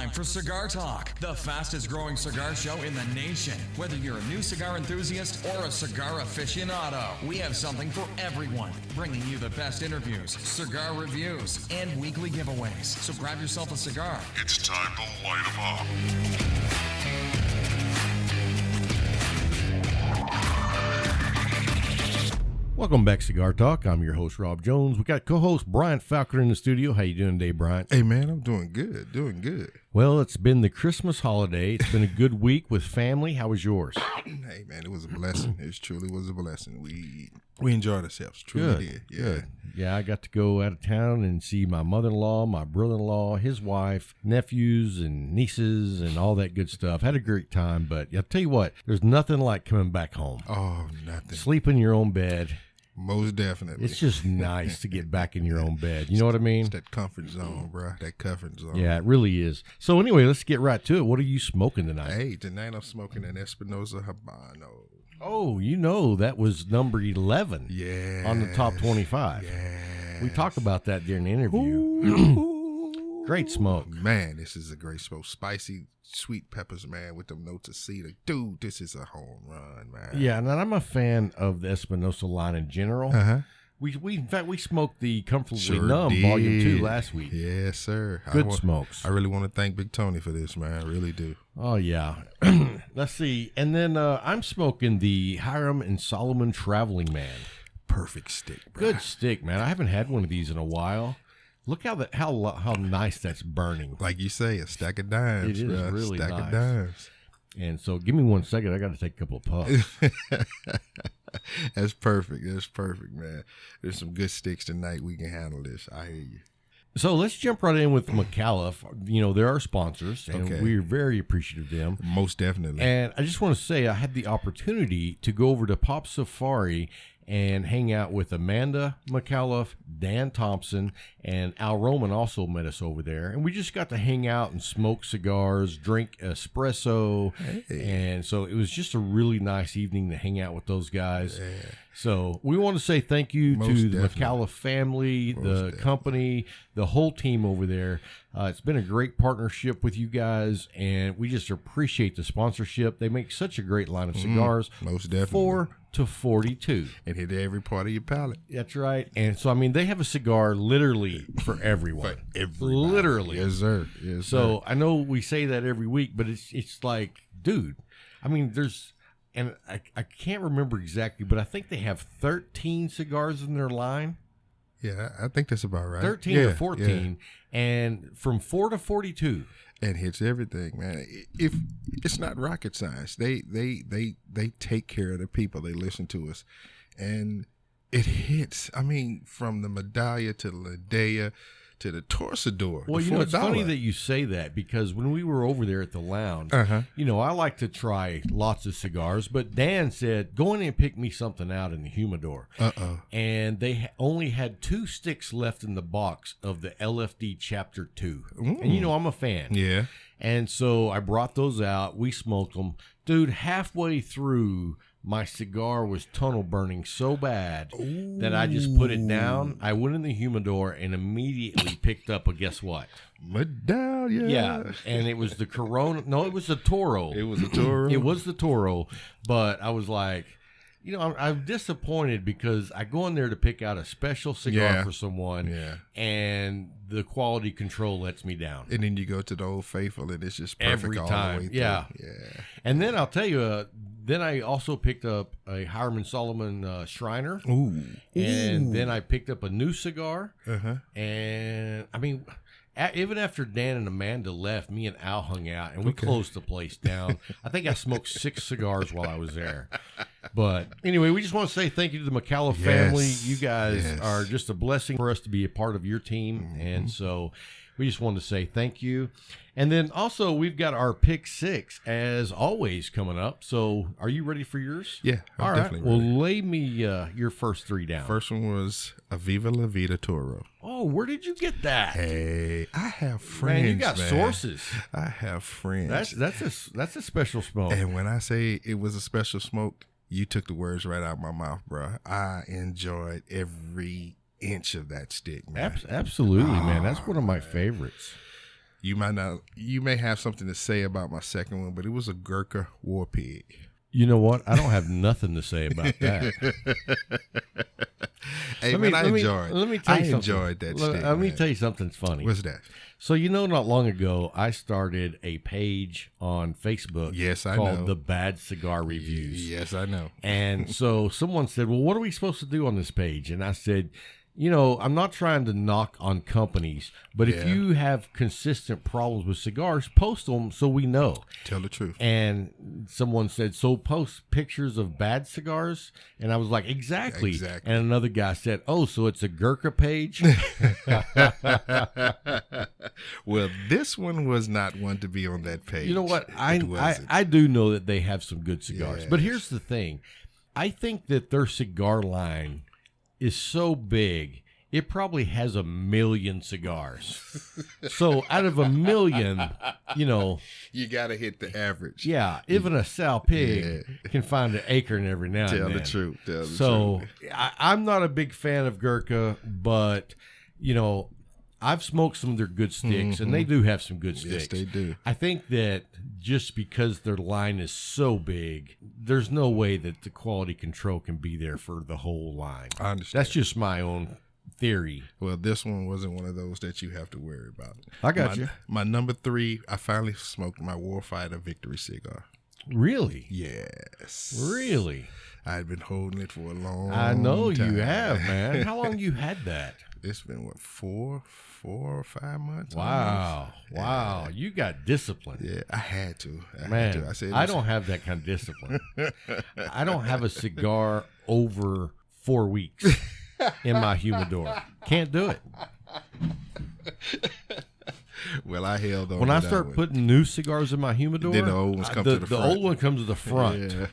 time for Cigar Talk, the fastest growing cigar show in the nation. Whether you're a new cigar enthusiast or a cigar aficionado, we have something for everyone, bringing you the best interviews, cigar reviews, and weekly giveaways. So grab yourself a cigar. It's time to light 'em up. Welcome back, Cigar Talk. I'm your host, Rob Jones. We got co-host Bryant Falconer in the studio. How you doing today, Bryant? Hey, man, I'm doing good. Well, it's been the Christmas holiday. It's been a good week with family. How was yours? Hey, man, it was a blessing. It truly was a blessing. We enjoyed ourselves. Truly did. Yeah. Good. Yeah, I got to go out of town and see my mother-in-law, my brother-in-law, his wife, nephews and nieces and all that good stuff. Had a great time, but I'll tell you what, there's nothing like coming back home. Oh, nothing. Sleep in your own bed. Most definitely. It's just nice to get back in your own bed. You know what I mean? It's that comfort zone, bro. That comfort zone. Yeah, it really is. So anyway, let's get right to it. What are you smoking tonight? Hey, tonight I'm smoking an Espinosa Habano. Oh, you know, that was number 11 on the top 25. Yeah. We talked about that during the interview. Great smoke. Man, this is a great smoke. Spicy, sweet peppers, man, with them notes of cedar. Dude, this is a home run, man. Yeah, and I'm a fan of the Espinosa line in general. Uh-huh. We in fact, we smoked the Comfortably Sure Numb did. Volume 2 last week. Yes, sir. Good smokes. I really want to thank Big Tony for this, man. I really do. Oh, yeah. Let's see. And then I'm smoking the Hiram and Solomon Traveling Man. Perfect stick, bro. Good stick, man. I haven't had one of these in a while. Look how nice that's burning. Like you say, a stack of dimes. It is bro. really stack nice. of dimes. And so give me 1 second. I got to take a couple of puffs. That's perfect. That's perfect, man. There's some good sticks tonight. We can handle this. I hear you. So let's jump right in with McAuliffe. You know, they're our sponsors, and Okay. we're very appreciative of them. Most definitely. And I just want to say I had the opportunity to go over to Pop Safari and hang out with Amanda McAuliffe, Dan Thompson, and Al Roman also met us over there. And we just got to hang out and smoke cigars, drink espresso. Hey. And so it was just a really nice evening to hang out with those guys. Yeah. So we want to say thank you Most to the definitely. McAuliffe family, the definitely. company, the whole team over there. It's been a great partnership with you guys, and we just appreciate the sponsorship. They make such a great line of cigars. Most definitely. 4 to 42. And hit every part of your palate. That's right. And so, I mean, they have a cigar literally for everyone. For everybody. Literally. Yes, sir. Yes, So sir. I know we say that every week, but it's like, dude, I mean, there's, and I can't remember exactly, but I think they have 13 cigars in their line. Yeah, I think that's about right. 13 yeah, to 14, and from 4 to 42. And hits everything, man. If it's not rocket science, they take care of the people. They listen to us, and it hits. I mean, from the Medallia to the Ladea to the Torsador. Well, the you know, it's funny $4. that you say that because when we were over there at the lounge, Uh-huh. you know, I like to try lots of cigars, but Dan said, go in and pick me something out in the humidor. And they only had 2 sticks left in the box of the LFD Chapter 2. And, you know, I'm a fan. Yeah. And so I brought those out. We smoked them. Dude, halfway through, my cigar was tunnel burning so bad that I just put it down. I went in the humidor and immediately picked up a guess what? Medallia. Yeah, and it was the Corona. No, it was the Toro. It was a Toro. It was the Toro, but I was like, you know, I'm disappointed because I go in there to pick out a special cigar Yeah. for someone, Yeah. and the quality control lets me down. And then you go to the Old Faithful, and it's just perfect Every all time. the way through. Yeah. Yeah. And then I'll tell you, then I also picked up a Hiram and Solomon Shriner. Ooh. And then I picked up a new cigar. Uh-huh. And, I mean, even after Dan and Amanda left, me and Al hung out, and we closed the place down. I think I smoked 6 cigars while I was there. But anyway, we just want to say thank you to the McAuliffe family. You guys are just a blessing for us to be a part of your team. And so we just wanted to say thank you. And then also we've got our pick 6 as always coming up. So are you ready for yours? Yeah, I'm All right. definitely Well, ready. lay me your first 3 down. First one was Aviva La Vida Toro. Oh, where did you get that? Hey, I have friends. Man, you got sources. I have friends. That's a special smoke. And when I say it was a special smoke, you took the words right out of my mouth, bro. I enjoyed every inch of that stick, man. Absolutely, man. That's one of my favorites. You may have something to say about my second one, but it was a Gurkha War Pig. You know what? I don't have nothing to say about that. Hey, I enjoyed. Let me tell you something. Enjoyed that. Let me tell you something funny. What's that? So not long ago, I started a page on Facebook. Yes, I called know. The Bad Cigar Reviews. Yes, I know. And so someone said, "Well, what are we supposed to do on this page?" And I said, I'm not trying to knock on companies, but if you have consistent problems with cigars, post them so we know. Tell the truth. And someone said, "So post pictures of bad cigars?" And I was like, exactly. And another guy said, "Oh, so it's a Gurkha page?" Well, this one was not one to be on that page. You know what? I do know that they have some good cigars. But here's the thing. I think that their cigar line is so big, it probably has 1 million cigars. So out of 1 million, you got to hit the average. Yeah, even a sow pig can find an acorn every now and then. Tell the truth. So I'm not a big fan of Gurkha, but I've smoked some of their good sticks, and they do have some good sticks. Yes, they do. I think that just because their line is so big, there's no way that the quality control can be there for the whole line. I understand. That's just my own theory. Well, this one wasn't one of those that you have to worry about. I got you. My number 3, I finally smoked my Warfighter Victory cigar. Really? Yes. Really? I had been holding it for a long time. I know time. You have, man. How long you had that? It's been, 4 or 5 months? Wow. Wow. You got discipline. Yeah, I had to. Man, I don't have that kind of discipline. I don't have a cigar over 4 weeks in my humidor. Can't do it. Well, I held on. When I start putting new cigars in my humidor, then the old ones come to the front. The old one comes to the front. Yeah.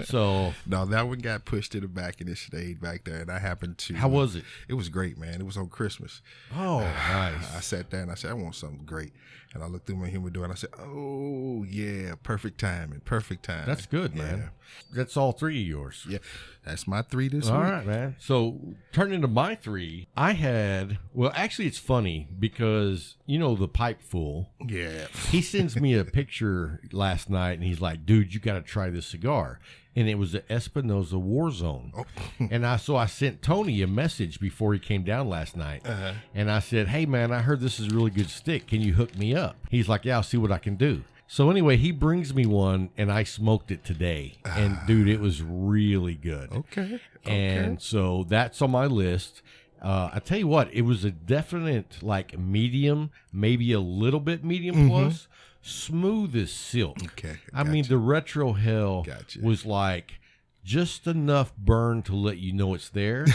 So no, that one got pushed to the back and it stayed back there. And I happened to. How was it? It was great, man. It was on Christmas. Oh, nice. I sat there and I said, I want something great. And I looked through my humidor and I said, oh yeah, perfect timing, perfect time. That's good, man. That's all 3 of yours. Yeah, that's my 3 this week. All right, man. So turning to my 3, I had, actually it's funny because, the pipe fool. Yeah. He sends me a picture last night and he's like, dude, you got to try this cigar. And it was the Espinosa Warzone. Oh. And I sent Tony a message before he came down last night. Uh-huh. And I said, hey, man, I heard this is a really good stick. Can you hook me up? He's like, yeah, I'll see what I can do. So anyway, he brings me one, and I smoked it today. And, dude, it was really good. Okay. And so that's on my list. I tell you what, it was a definite, medium, maybe a little bit medium plus. Smooth as silk. Okay. I mean, the retro hell was like just enough burn to let you know it's there,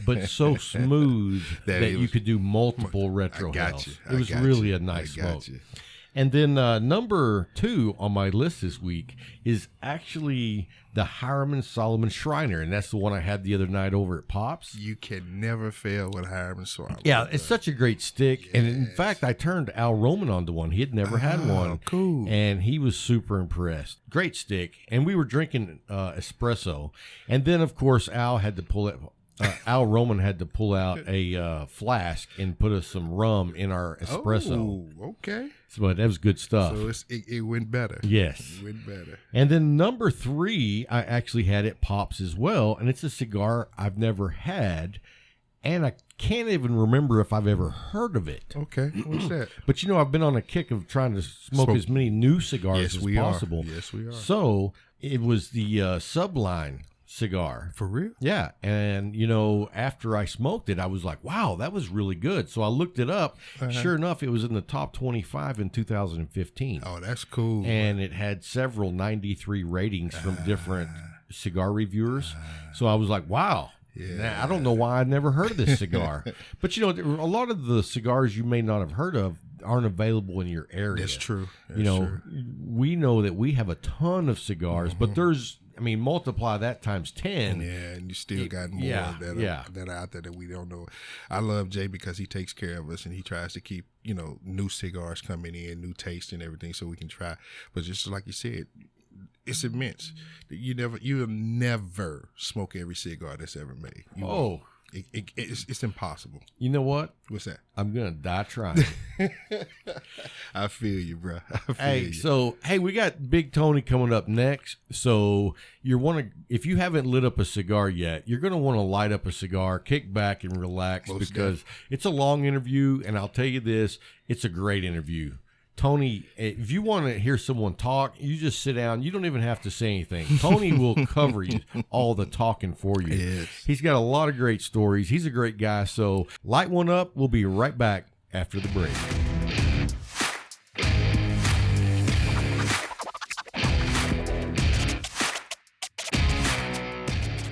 but so smooth that you could do multiple retro hells. It was really a nice smoke. And then number 2 on my list this week is actually the Hiram Solomon Shriner, and that's the one I had the other night over at Pops. You can never fail with Hiram Solomon. Yeah, it's such a great stick. Yes. And in fact, I turned Al Roman onto one. He had never had one. Cool. And he was super impressed. Great stick. And we were drinking espresso. And then, of course, Al had to pull it. Al Roman had to pull out a flask and put us some rum in our espresso. Oh, okay. But that was good stuff. So it went better. Yes. It went better. And then number 3, I actually had at Pops as well. And it's a cigar I've never had. And I can't even remember if I've ever heard of it. Okay. What's that? But, I've been on a kick of trying to smoke as many new cigars as possible. Yes, we are. So it was the Subline cigar. For real? Yeah. And, after I smoked it, I was like, wow, that was really good. So I looked it up. Sure enough, it was in the top 25 in 2015. Oh, that's cool. And it had several 93 ratings from different cigar reviewers. So I was like, wow. Yeah. Now, I don't know why I'd never heard of this cigar. But, a lot of the cigars you may not have heard of aren't available in your area. That's true. True. We know that we have a ton of cigars, but there's, multiply that times 10. Yeah, and you still got more that are out there that we don't know. I love Jay because he takes care of us and he tries to keep, new cigars coming in, new taste and everything so we can try. But just like you said, it's immense. You'll never smoke every cigar that's ever made. It's impossible. You know what? What's that? I'm gonna die trying. I feel you, bro. I feel you. So we got Big Tony coming up next. So if you haven't lit up a cigar yet, you're gonna want to light up a cigar, kick back and relax because it's a long interview. And I'll tell you this, it's a great interview. Tony, if you want to hear someone talk, you just sit down. You don't even have to say anything. Tony will cover you all the talking for you. Yes. He's got a lot of great stories. He's a great guy. So light one up. We'll be right back after the break.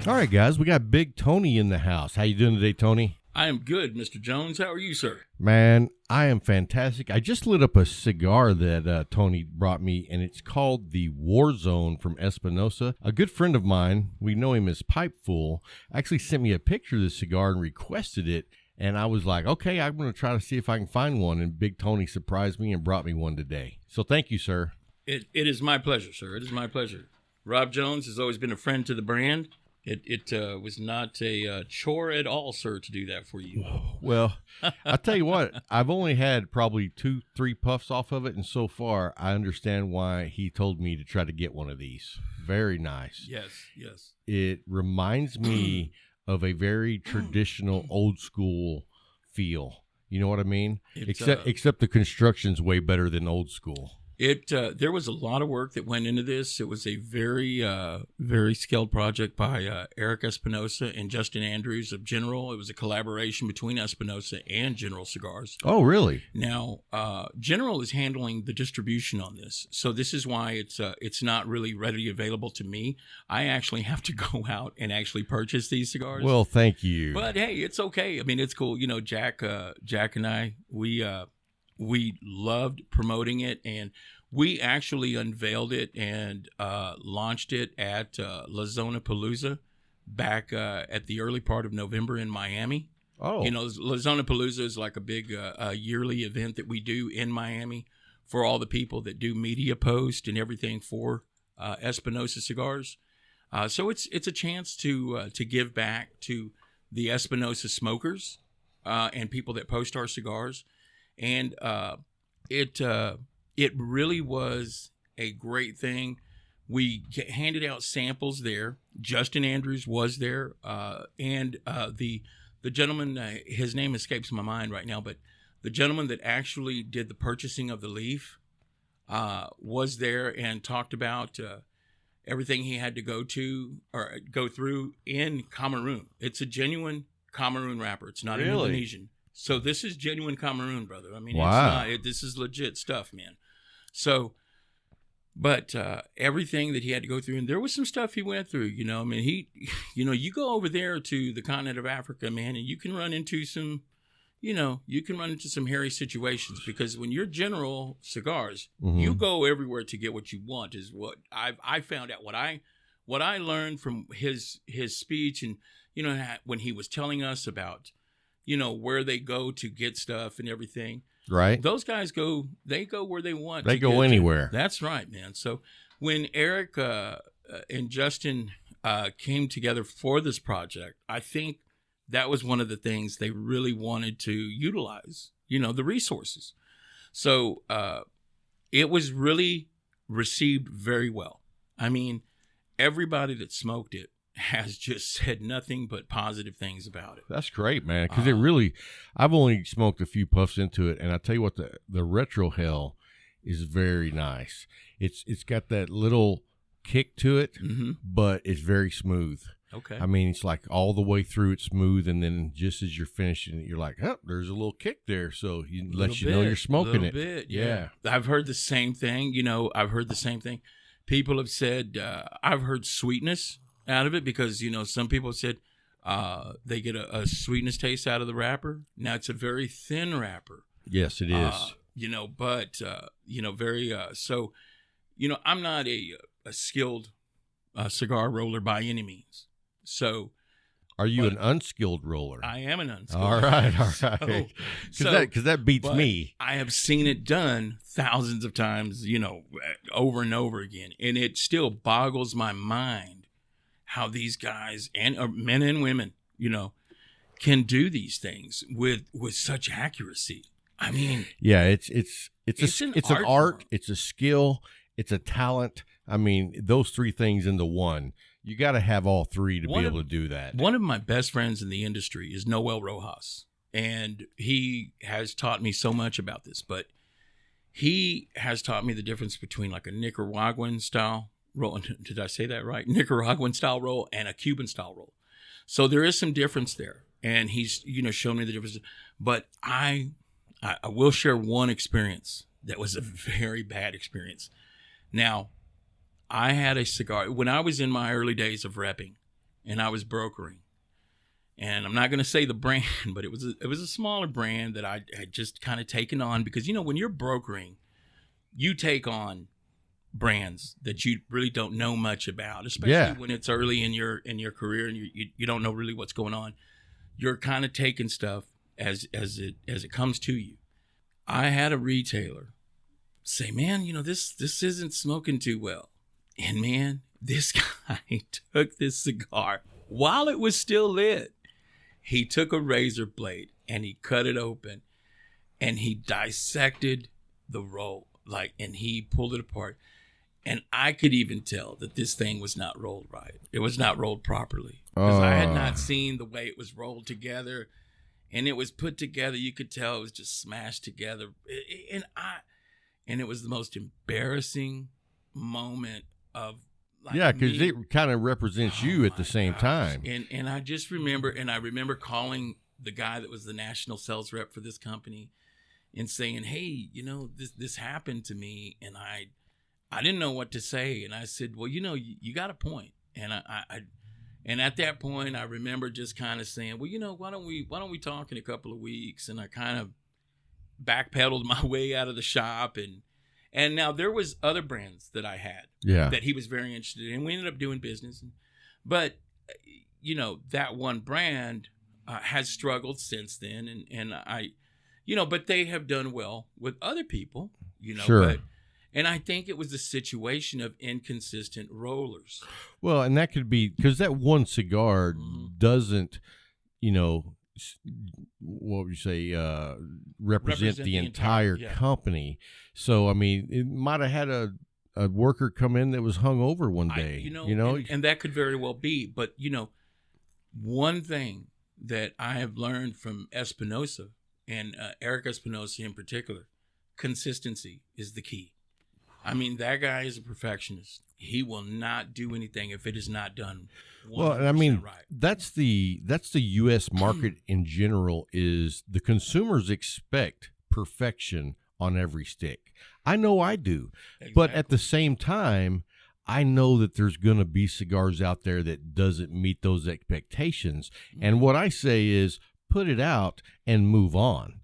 All right, guys, we got Big Tony in the house. How you doing today, Tony? I am good, Mr. Jones. How are you, sir? Man, I am fantastic. I just lit up a cigar that Tony brought me, and it's called the War Zone from Espinosa. A good friend of mine, we know him as Pipeful, actually sent me a picture of this cigar and requested it, and I was like, okay, I'm going to try to see if I can find one, and Big Tony surprised me and brought me one today. So thank you, sir. It is my pleasure, sir. It is my pleasure. Rob Jones has always been a friend to the brand. It was not a chore at all, sir, to do that for you. Well, I'll tell you what, I've only had probably 2-3 puffs off of it, and so far I understand why he told me to try to get one of these. Very nice. Yes. It reminds me of a very traditional, old school feel. You know what I mean? Except the construction's way better than old school. There was a lot of work that went into this. It was a very, very skilled project by Eric Espinosa and Justin Andrews of General. It was a collaboration between Espinosa and General Cigars. Oh, really? Now, General is handling the distribution on this, so this is why it's not really readily available to me. I actually have to go out and actually purchase these cigars. Well, thank you. But hey, it's okay. I mean, it's cool. You know, Jack and I, we loved promoting it, and we actually unveiled it and launched it at La Zona Palooza back at the early part of November in Miami. Oh. You know, La Zona Palooza is like a big yearly event that we do in Miami for all the people that do media post and everything for Espinosa Cigars. So it's a chance to give back to the Espinosa smokers and people that post our cigars. And it really was a great thing. We handed out samples there. Justin Andrews was there, and the gentleman, his name escapes my mind right now, but the gentleman that actually did the purchasing of the leaf was there and talked about everything he had to go through in Cameroon. It's a genuine Cameroon wrapper. It's not an Indonesian. So this is genuine Cameroon, brother. I mean, wow. This is legit stuff, man. So, but everything that he had to go through, and there was some stuff he went through, you know. I mean, you go over there to the continent of Africa, man, and you can run into some hairy situations, because when you're General Cigars, you go everywhere to get what you want, is what I found out. What I learned from his speech, and, you know, when he was telling us about, you know, where they go to get stuff and everything. Right. Those guys go where they want. They go anywhere. That's right, man. So when Eric and Justin came together for this project, I think that was one of the things they really wanted to utilize, you know, the resources. So it was really received very well. I mean, everybody that smoked it has just said nothing but positive things about it. That's great, man, because I've only smoked a few puffs into it, and I tell you what, the retro hell is very nice. It's got that little kick to it, but it's very smooth. Okay. I mean, it's like all the way through it's smooth, and then just as you're finishing it, you're like, oh, there's a little kick there, so you let you know you're smoking it. Bit, yeah. I've heard the same thing. You know, People have said, I've heard sweetness out of it, because, you know, some people said they get a sweetness taste out of the wrapper. Now, it's a very thin wrapper. Yes, it is. You know, but, you know, very, so, you know, I'm not a skilled cigar roller by any means. So. Are you an unskilled roller? I am an unskilled. All right. Because that beats me. I have seen it done thousands of times, you know, over and over again. And it still boggles my mind how these guys, and men and women, you know, can do these things with such accuracy. I mean, yeah, it's an an art art, form. it's a skill, it's a talent. I mean, those three things into one. You got to have all three to be able to do that. One of my best friends in the industry is Noel Rojas, and he has taught me so much about this, but he has taught me the difference between like a Nicaraguan style roll. Did I say that right? Nicaraguan style roll and a Cuban style roll. So there is some difference there, and he's, shown me the difference. But I will share one experience that was a very bad experience. Now, I had a cigar when I was in my early days of repping, and I was brokering. And I'm not going to say the brand, but it was a smaller brand that I had just kind of taken on because, when you're brokering, you take on brands that you really don't know much about, especially when it's early in your career and you don't know really what's going on. You're kind of taking stuff as it comes to you. I had a retailer say, man, this isn't smoking too well. And man, this guy took this cigar while it was still lit. He took a razor blade and he cut it open and he dissected the roll, and he pulled it apart. And I could even tell that this thing was not rolled right. It was not rolled properly because I had not seen the way it was rolled together, and it was put together. You could tell it was just smashed together. And it was the most embarrassing moment of because it kind of represents you at the same time. And I just remember, calling the guy that was the national sales rep for this company and saying, hey, this happened to me, and I didn't know what to say. And I said, well, you got a point. And and at that point, I remember just kind of saying, well, why don't we talk in a couple of weeks? And I kind of backpedaled my way out of the shop. And now there was other brands that I had that he was very interested in. We ended up doing business. But, that one brand has struggled since then. And I, but they have done well with other people, Sure. But, and I think it was a situation of inconsistent rollers. Well, and that could be because that one cigar doesn't, what would you say, represent the entire company. So, I mean, it might have had a worker come in that was hung over one day, and that could very well be. But, one thing that I have learned from Espinosa and Eric Espinosa in particular, consistency is the key. I mean, that guy is a perfectionist. He will not do anything if it is not done 100% well, and I mean, right. that's the U.S. market in general. Is the consumers expect perfection on every stick? I know I do, but at the same time, I know that there's going to be cigars out there that doesn't meet those expectations. And what I say is, put it out and move on.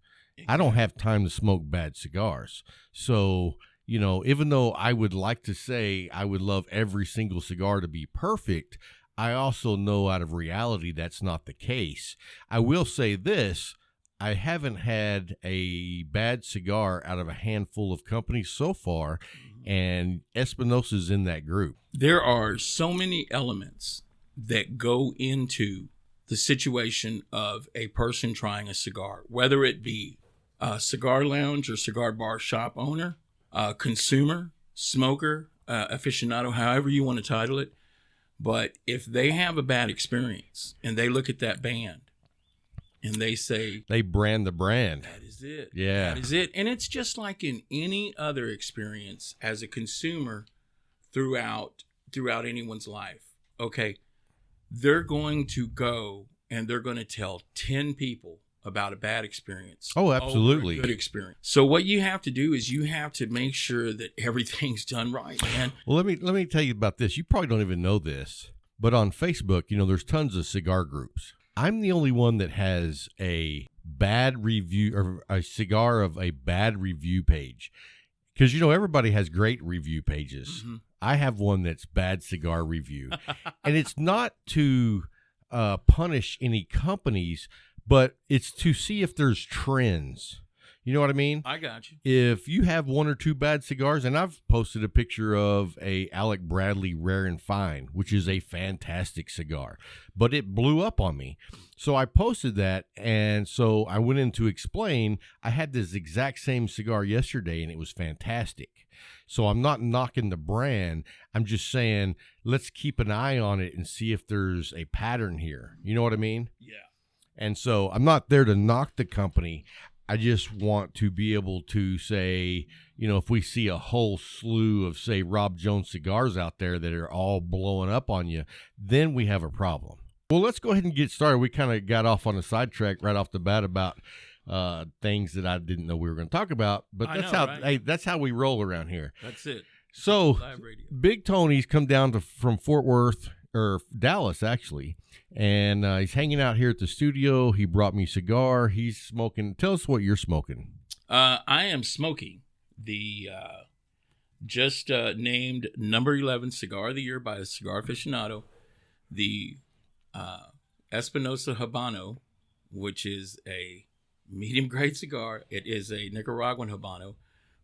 I don't have time to smoke bad cigars, so. Even though I would like to say I would love every single cigar to be perfect, I also know out of reality that's not the case. I will say this, I haven't had a bad cigar out of a handful of companies so far, and Espinosa's in that group. There are so many elements that go into the situation of a person trying a cigar, whether it be a cigar lounge or cigar bar shop owner, consumer, smoker, aficionado, however you want to title it. But if they have a bad experience and they look at that band and they say, they brand the brand. That is it. Yeah. That is it. And it's just like in any other experience as a consumer throughout anyone's life. Okay, they're going to go and they're going to tell 10 people about a bad experience. Oh, absolutely. Over a good experience. So what you have to do is you have to make sure that everything's done right, man. Well, let me tell you about this. You probably don't even know this, but on Facebook, there's tons of cigar groups. I'm the only one that has a bad review or a cigar of a bad review page. Because, everybody has great review pages. Mm-hmm. I have one that's bad cigar review. And it's not to punish any companies, but it's to see if there's trends. You know what I mean? I got you. If you have one or two bad cigars, and I've posted a picture of a Alec Bradley Rare and Fine, which is a fantastic cigar, but it blew up on me. So I posted that, and so I went in to explain. I had this exact same cigar yesterday, and it was fantastic. So I'm not knocking the brand. I'm just saying, let's keep an eye on it and see if there's a pattern here. You know what I mean? Yeah. And so I'm not there to knock the company. I just want to be able to say, you know, if we see a whole slew of, say, Rob Jones cigars out there that are all blowing up on you, then we have a problem. Well, let's go ahead and get started. We kind of got off on a sidetrack right off the bat about things that I didn't know we were going to talk about, but that's how we roll around here. That's it. So Live radio. Big Tony's come down from Fort Worth, or Dallas actually, and he's hanging out here at the studio. He brought me a cigar. He's smoking. Tell us what you're smoking. I am smoking the just named number 11 cigar of the year by a Cigar Aficionado, the Espinosa Habano, which is a medium grade cigar. It is a Nicaraguan Habano.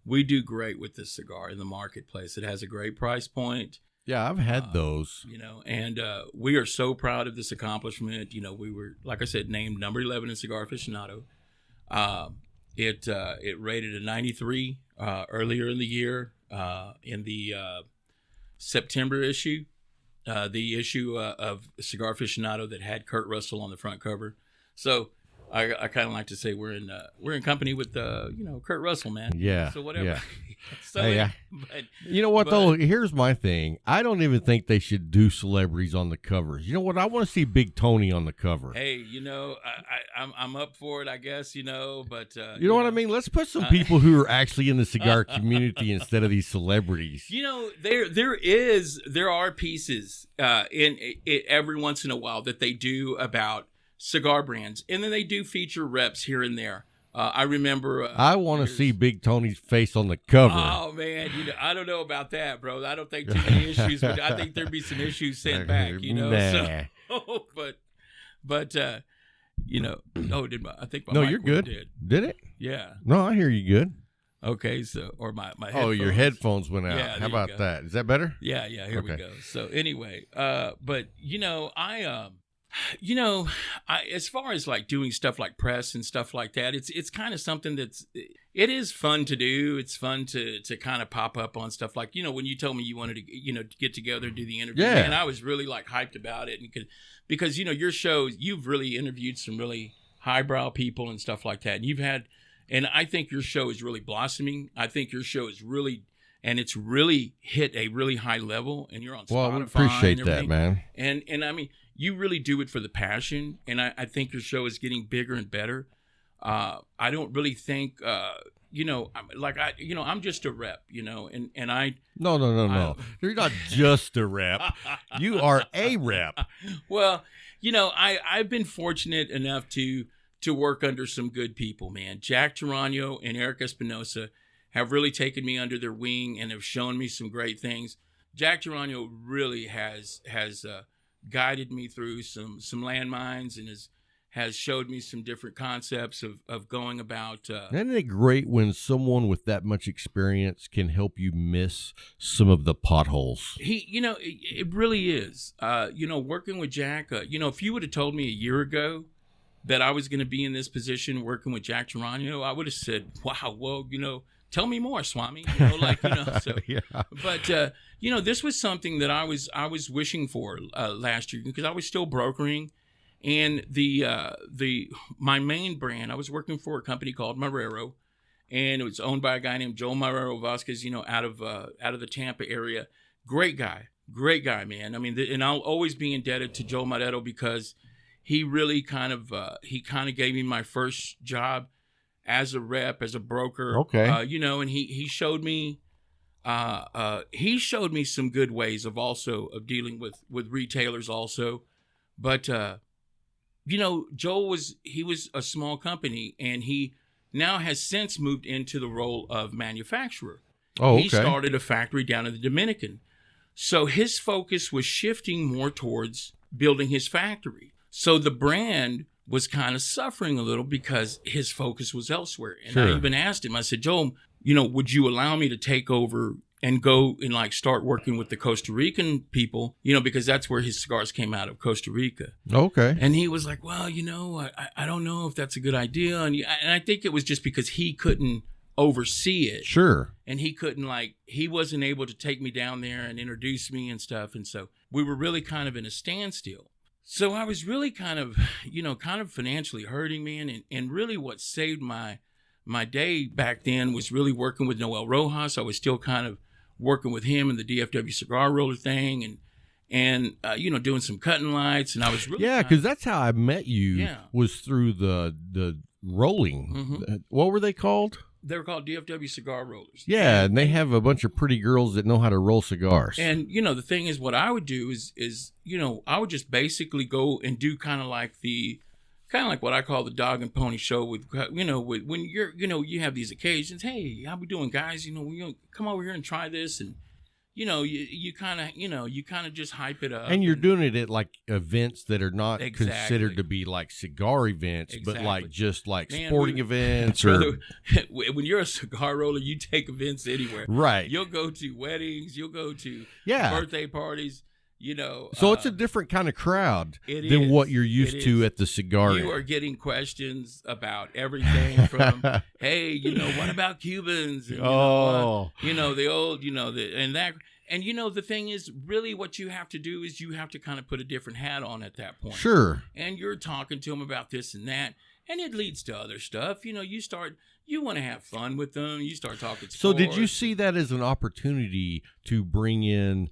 We do great with this cigar in the marketplace. It has a great price point. Yeah, I've had those. You know, and we are so proud of this accomplishment. You know, we were, like I said, named number 11 in Cigar Aficionado. It rated a 93 earlier in the year in the September issue. The issue of Cigar Aficionado that had Kurt Russell on the front cover. So I kind of like to say we're in company with Kurt Russell, man. Yeah. So whatever. Yeah. So but, you know what though? Here's my thing. I don't even think they should do celebrities on the covers. You know what? I want to see Big Tony on the cover. Hey, you know, I'm up for it, I guess. You know, but you know what I mean? Let's put some people who are actually in the cigar community instead of these celebrities. You know, there are pieces in every once in a while that they do about cigar brands, and then they do feature reps here and there. I remember. I want to see Big Tony's face on the cover. Oh man, you know, I don't know about that, bro. I don't think too many issues. But I think there'd be some issues sent back. You know, nah. So, but you know, I think my no, mic you're good. Did it? Yeah. No, I hear you good. Okay, so or my headphones. Oh, your headphones went out. Yeah, how about that? Is that better? Yeah. Here we go. So anyway, but you know, as far as like doing stuff like press and stuff like that, it's kind of something it is fun to do. It's fun to kind of pop up on stuff like, you know, when you told me you wanted to, get together and do the interview, yeah. man, I was really like hyped about it. And because, you know, your show, you've really interviewed some really highbrow people and stuff like that. And I think your show is really blossoming. I think your show is really, and it's really hit a really high level, and you're on Spotify. Well, we appreciate that, man. And I mean, you really do it for the passion, and I think your show is getting bigger and better. I don't really think, I'm just a rep, and I. No. You're not just a rep. You are a rep. Well, I've been fortunate enough to work under some good people, man. Jack Tarano and Eric Espinosa have really taken me under their wing and have shown me some great things. Jack Tarano really has guided me through some landmines and has showed me some different concepts of going about. Isn't it great when someone with that much experience can help you miss some of the potholes? It really is. Working with Jack, if you would have told me a year ago that I was going to be in this position working with Jack Tarano, I would have said, wow, well, tell me more, Swami. So. Yeah. But this was something that I was wishing for last year because I was still brokering, and my main brand, I was working for a company called Marrero, and it was owned by a guy named Joel Marrero Vasquez, out of the Tampa area. Great guy, man. I mean, and I'll always be indebted to Joel Marrero because he really kind of gave me my first job as a rep, as a broker. Okay. And he showed me some good ways of dealing with retailers also. But Joel was a small company, and he now has since moved into the role of manufacturer. Oh, okay. He started a factory down in the Dominican. So his focus was shifting more towards building his factory. So the brand was kind of suffering a little because his focus was elsewhere. And Sure. I even asked him, I said, Joe, would you allow me to take over and go and like start working with the Costa Rican people, because that's where his cigars came out of, Costa Rica. Okay. And he was like, well, I don't know if that's a good idea. And I think it was just because he couldn't oversee it. Sure. And he couldn't he wasn't able to take me down there and introduce me and stuff. And so we were really kind of in a standstill. So I was really kind of financially hurting, man. And really what saved my day back then was really working with Noel Rojas. I was still kind of working with him in the DFW cigar roller thing and doing some cutting lights. And I was really because that's how I met you. Yeah. Was through the rolling. Mm-hmm. What were they called? They were called DFW cigar rollers. Yeah, and they have a bunch of pretty girls that know how to roll cigars. And the thing is, what I would do is I would just basically go and do kind of like what I call the dog and pony show with when you're you have these occasions. Hey, how we doing, guys? We come over here and try this, and you kind of just hype it up. And you're doing it at like events that are not Exactly. considered to be like cigar events, but like Exactly. just like Man, sporting events or Brother, when you're a cigar roller, you take events anywhere. right. You'll go to weddings. You'll go to Yeah. birthday parties. So it's a different kind of crowd it than is. what you're used It to is. at the cigar. You are getting questions about everything from, hey, what about Cubans? And, Oh. the old, and that. And, the thing is, really what you have to do is you have to kind of put a different hat on at that point. Sure. And you're talking to them about this and that. And it leads to other stuff. You want to have fun with them. You start talking So did you sports. see that as an opportunity to bring in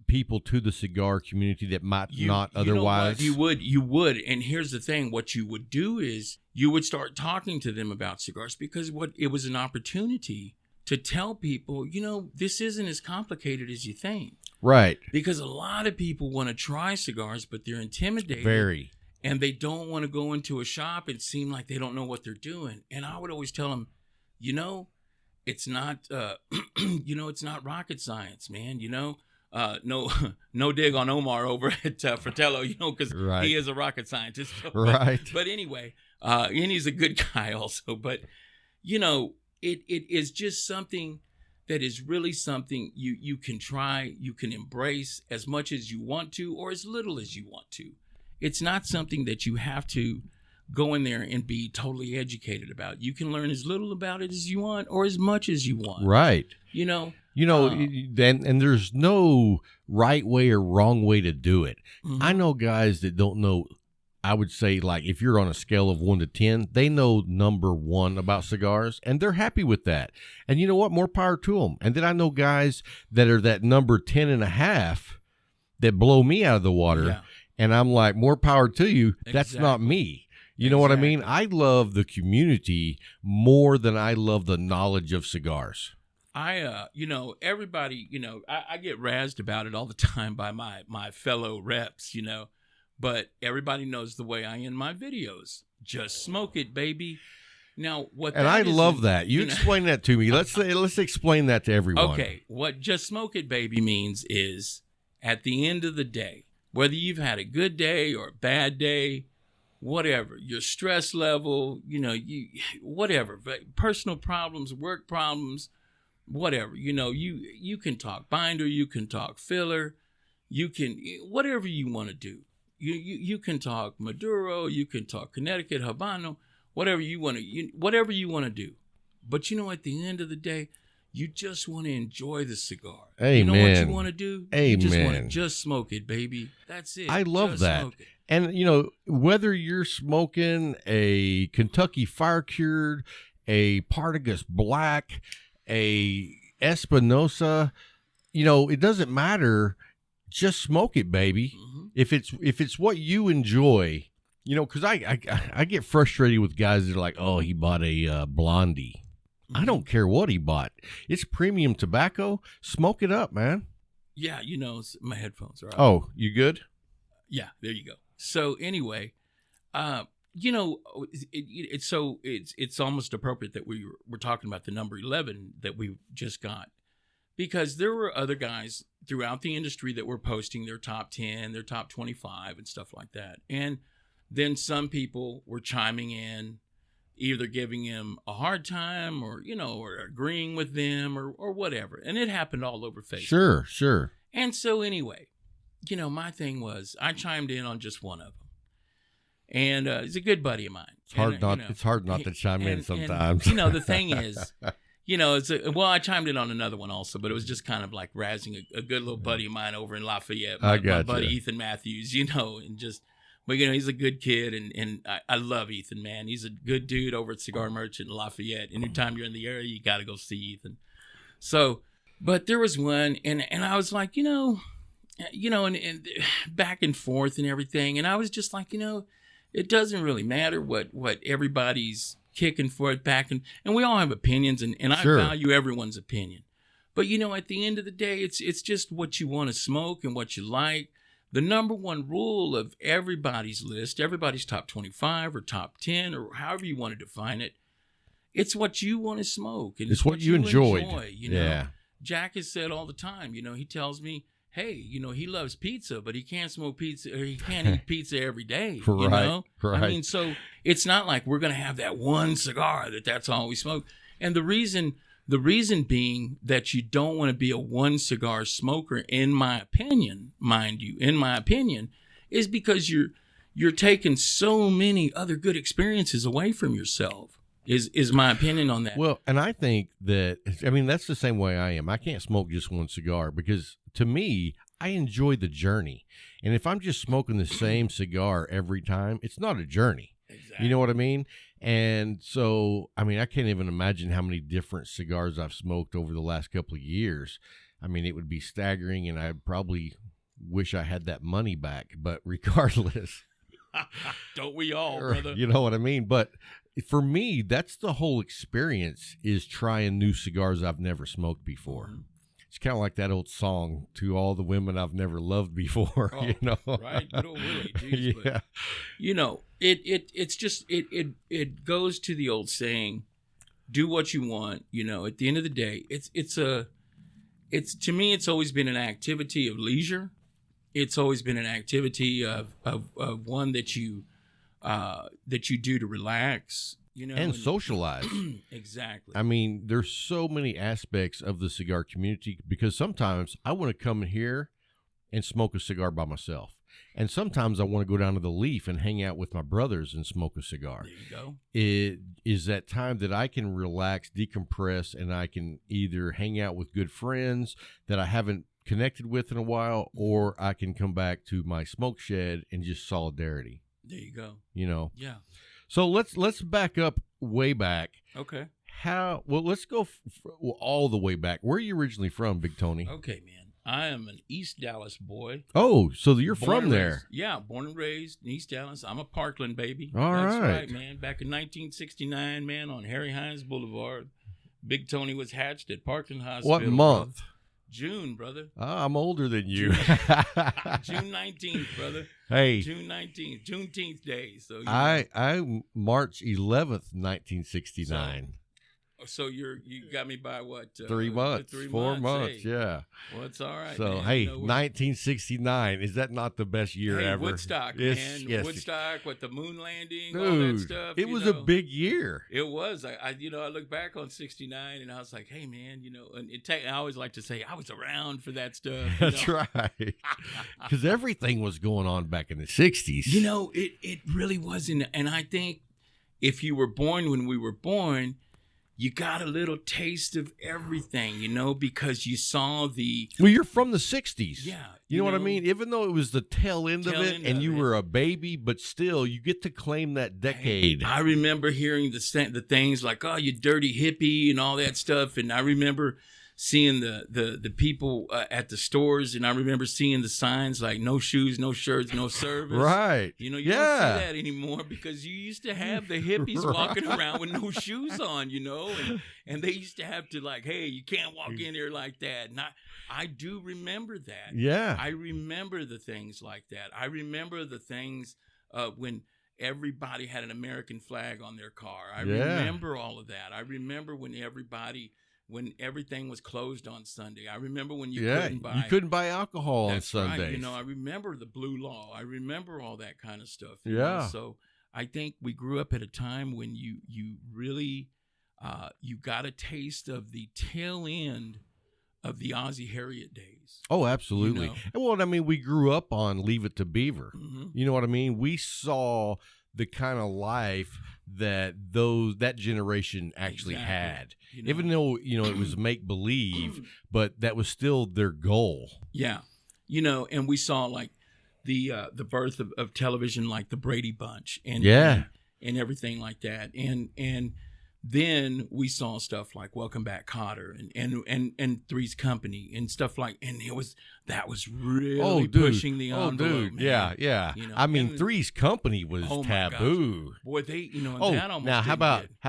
people to the cigar community that might not You know what? otherwise? You would. And here's the thing. What you would do is you would start talking to them about cigars because it was an opportunity to tell people, this isn't as complicated as you think. Right. Because a lot of people want to try cigars, but they're intimidated. Very. And they don't want to go into a shop and seem like they don't know what they're doing. And I would always tell them, it's not, it's not rocket science, man. No dig on Omar over at Fratello, because Right. he is a rocket scientist. Right. But anyway, and he's a good guy also. But, it is just something that is really something you can try, you can embrace as much as you want to or as little as you want to. It's not something that you have to go in there and be totally educated about. You can learn as little about it as you want or as much as you want. Right. Uh, And there's no right way or wrong way to do it. Mhm. I know guys that don't know. I would say, like, if you're on a scale of 1 to 10, they know number 1 about cigars, and they're happy with that. And you know what? More power to them. And then I know guys that are that number 10.5 that blow me out of the water, Yeah. and I'm like, more power to you. That's not Exactly. me. You know what I mean? Exactly. I love the community more than I love the knowledge of cigars. Everybody, I get razzed about it all the time by my fellow reps, but everybody knows the way I end my videos. Just smoke it, baby. Now, what? And that I is love in- that. You explain that to me. Let's explain that to everyone. Okay, what just smoke it, baby means is at the end of the day, whether you've had a good day or a bad day, whatever, your stress level, whatever, but personal problems, work problems, whatever, you can talk binder, you can talk filler, you can, whatever you want to do. You can talk Maduro, you can talk Connecticut, Habano, whatever you want to do. But at the end of the day, you just want to enjoy the cigar. Amen. You know what you want to do? You just want to Amen. just smoke it, baby. That's it. I love Just that. smoke it. And, whether you're smoking a Kentucky Fire Cured, a Partagas Black, a Espinosa, it doesn't matter. Just smoke it, baby. Mhm. If it's what you enjoy, because I get frustrated with guys that are like, oh, he bought a Blondie. I don't care what he bought. It's premium tobacco. Smoke it up, man. Yeah, my headphones are out. Oh, you good? Yeah, there you go. So anyway, it's almost appropriate that we're talking about the number 11 that we just got, because there were other guys throughout the industry that were posting their top 10, their top 25 and stuff like that. And then some people were chiming in, either giving him a hard time or, or agreeing with them or whatever. And it happened all over Facebook. Sure. And so anyway, my thing was I chimed in on just one of them. And he's a good buddy of mine. It's hard not to chime in sometimes. And, the thing is, I chimed in on another one also, but it was just kind of like razzing a good little buddy of mine over in Lafayette, my buddy Ethan Matthews, and just, but he's a good kid, and I love Ethan, man. He's a good dude over at Cigar Merchant in Lafayette. Anytime you're in the area, you got to go see Ethan. So, but there was one, and I was like, and back and forth and everything, and I was just like, it doesn't really matter what everybody's kicking for it back, and we all have opinions, and I value everyone's opinion. But at the end of the day, it's just what you want to smoke and what you like. The number one rule of everybody's list, everybody's top 25 or top 10 or however you want to define it, it's what you want to smoke, and it's what you enjoy. Yeah. Jack has said all the time, he tells me, hey, he loves pizza, but he can't smoke pizza, or he can't eat pizza every day. Right. I mean, so it's not like we're going to have that one cigar that's all we smoke. And the reason being that you don't want to be a one cigar smoker, in my opinion, mind you, is because you're taking so many other good experiences away from yourself. Is my opinion on that. Well, and I think that's the same way I am. I can't smoke just one cigar because, to me, I enjoy the journey. And if I'm just smoking the same cigar every time, it's not a journey. Exactly. You know what I mean? And so, I can't even imagine how many different cigars I've smoked over the last couple of years. It would be staggering, and I probably wish I had that money back. But regardless. Don't we all, brother? You know what I mean? But for me, that's the whole experience, is trying new cigars I've never smoked before. Mm-hmm. It's kind of like that old song, "To All the Women I've Never Loved Before." Oh, right? Good old Willie. Geez, yeah. But, it's just it goes to the old saying, "Do what you want." At the end of the day, it's to me, it's always been an activity of leisure. It's always been an activity of one that you do to relax. And socialize. Exactly. There's so many aspects of the cigar community, because sometimes I want to come in here and smoke a cigar by myself. And sometimes I want to go down to the Leaf and hang out with my brothers and smoke a cigar. There you go. It is that time that I can relax, decompress, and I can either hang out with good friends that I haven't connected with in a while, or I can come back to my smoke shed and just solidarity. There you go. Yeah. So let's back up way back. Okay. Let's go all the way back. Where are you originally from, Big Tony? Okay, man. I am an East Dallas boy. Oh, so you're from there. Yeah, born and raised in East Dallas. I'm a Parkland baby. That's right, man. Back in 1969, man, on Harry Hines Boulevard, Big Tony was hatched at Parkland Hospital. What month? June, brother. I'm older than you. June 19th, brother. Hey. June 19th. Juneteenth day. So I March 11th, 1969. So you got me by what? 3 months. 4 months, hey. Yeah. Well, it's all right, So, man. hey, 1969, is that not the best year ever? Woodstock, yes, man. Yes. Woodstock with the moon landing, Dude, all that stuff. It was a big year. It was. I look back on 69 and I was like, hey, man, and I always like to say I was around for that stuff. That's right. Because everything was going on back in the 60s. It really wasn't. And I think if you were born when we were born, you got a little taste of everything, because you saw the... Well, you're from the 60s. Yeah. You know what I mean? Even though it was the tail end of it and you were a baby, but still, you get to claim that decade. I remember hearing the things like, oh, you dirty hippie and all that stuff. And I remember seeing the people at the stores, and I remember seeing the signs like no shoes, no shirts, no service. Right. You don't see that anymore, because you used to have the hippies walking around with no shoes on, and they used to have to like, hey, you can't walk in here like that. And I do remember that. Yeah. I remember the things like that. I remember the things when everybody had an American flag on their car. I remember all of that. I remember when when everything was closed on Sunday. I remember when you you couldn't buy alcohol on Sundays. Right. You know, I remember the blue law. I remember all that kind of stuff. You Yeah. know? So I think we grew up at a time when you really you got a taste of the tail end of the Ozzie Harriet days. Oh, absolutely. You know? Well, I mean, we grew up on Leave It to Beaver. Mm-hmm. You know what I mean? We saw the kind of life that that generation actually had. You know? Even though, you know, it was make believe, but that was still their goal. Yeah. You know, and we saw like the birth of television, like the Brady Bunch and everything like that. And then we saw stuff like Welcome Back, Kotter and Three's Company and stuff like, and that was really pushing the envelope. Man. Yeah. You know, I mean, Three's Company was taboo. Boy, they, you know, that almost. Now how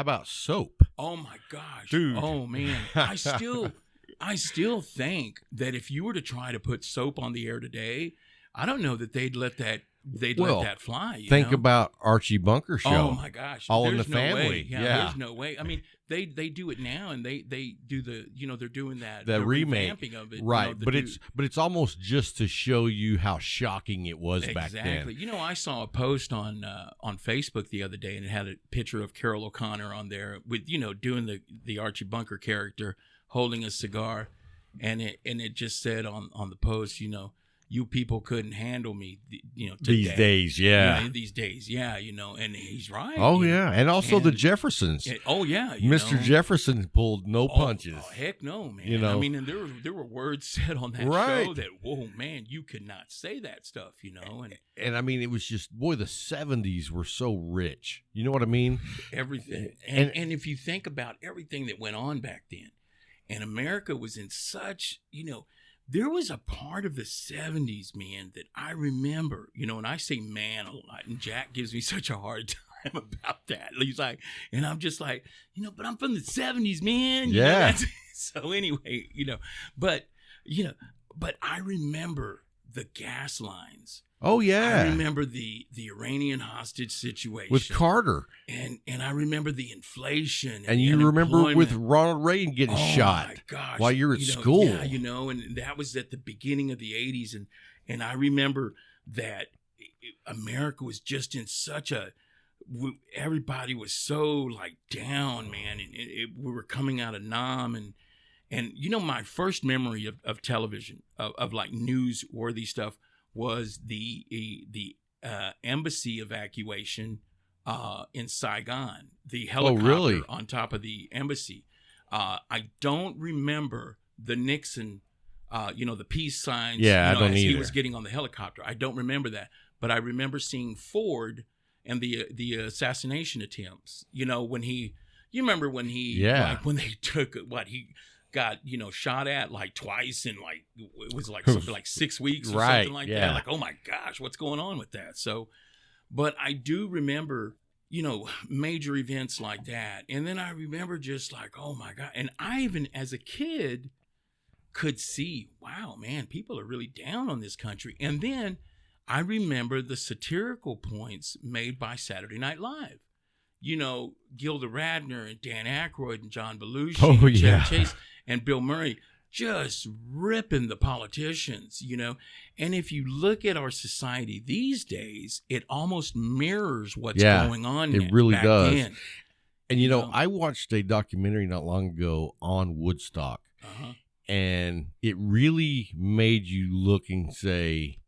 about Soap? Oh my gosh, dude. Oh man, I still think that if you were to try to put Soap on the air today, I don't know that they'd let that fly. Think about Archie Bunker Show. Oh my gosh, All there's in the Family. Yeah, there's no way. I mean, they do it now, and they do the, you know, they're doing the remake revamping of it, right? You know, but it's almost just to show you how shocking it was back then. Exactly. You know, I saw a post on Facebook the other day, and it had a picture of Carol O'Connor on there with, you know, doing the Archie Bunker character holding a cigar, and it just said on the post, you know, you people couldn't handle me, you know, today. These days, yeah. You know, these days, yeah, you know, and he's right. Oh, yeah. And also the Jeffersons. Mr. Jefferson pulled no punches. Oh, heck no, man. You know? I mean, and there were words said on that show that, whoa, man, you could not say that stuff, you know. And I mean, it was just, boy, the 70s were so rich. You know what I mean? Everything. And if you think about everything that went on back then, and America was in such, you know, there was a part of the 70s, man, that I remember, you know, and I say man a lot, and Jack gives me such a hard time about that. He's like, and I'm just like, you know, but I'm from the 70s, man. You know, so anyway, but I remember the gas lines. Oh, yeah. I remember the Iranian hostage situation. With Carter. And I remember the inflation. And you remember with Ronald Reagan getting shot my gosh. while you were at school. Yeah, you know, and that was at the beginning of the 80s. And I remember that America was just in such everybody was so like down, man. And we were coming out of Nam and you know, my first memory of television, of like newsworthy stuff, was the embassy evacuation in Saigon, the helicopter on top of the embassy. I don't remember the Nixon, you know, the peace signs. Yeah, you know, I don't as either. He was getting on the helicopter. I don't remember that, but I remember seeing Ford and the assassination attempts. You know, you remember when like when they took he got, you know, shot at like twice in like, it was like something like 6 weeks or something like that. Like, oh my gosh, what's going on with that? So, but I do remember, you know, major events like that. And then I remember just like, oh my God. And I even as a kid could see, wow, man, people are really down on this country. And then I remember the satirical points made by Saturday Night Live. You know, Gilda Radner and Dan Aykroyd and John Belushi and Chevy Chase and Bill Murray just ripping the politicians, you know. And if you look at our society these days, it almost mirrors what's going on. It really does. Then. And, you know, I watched a documentary not long ago on Woodstock, and it really made you look and say,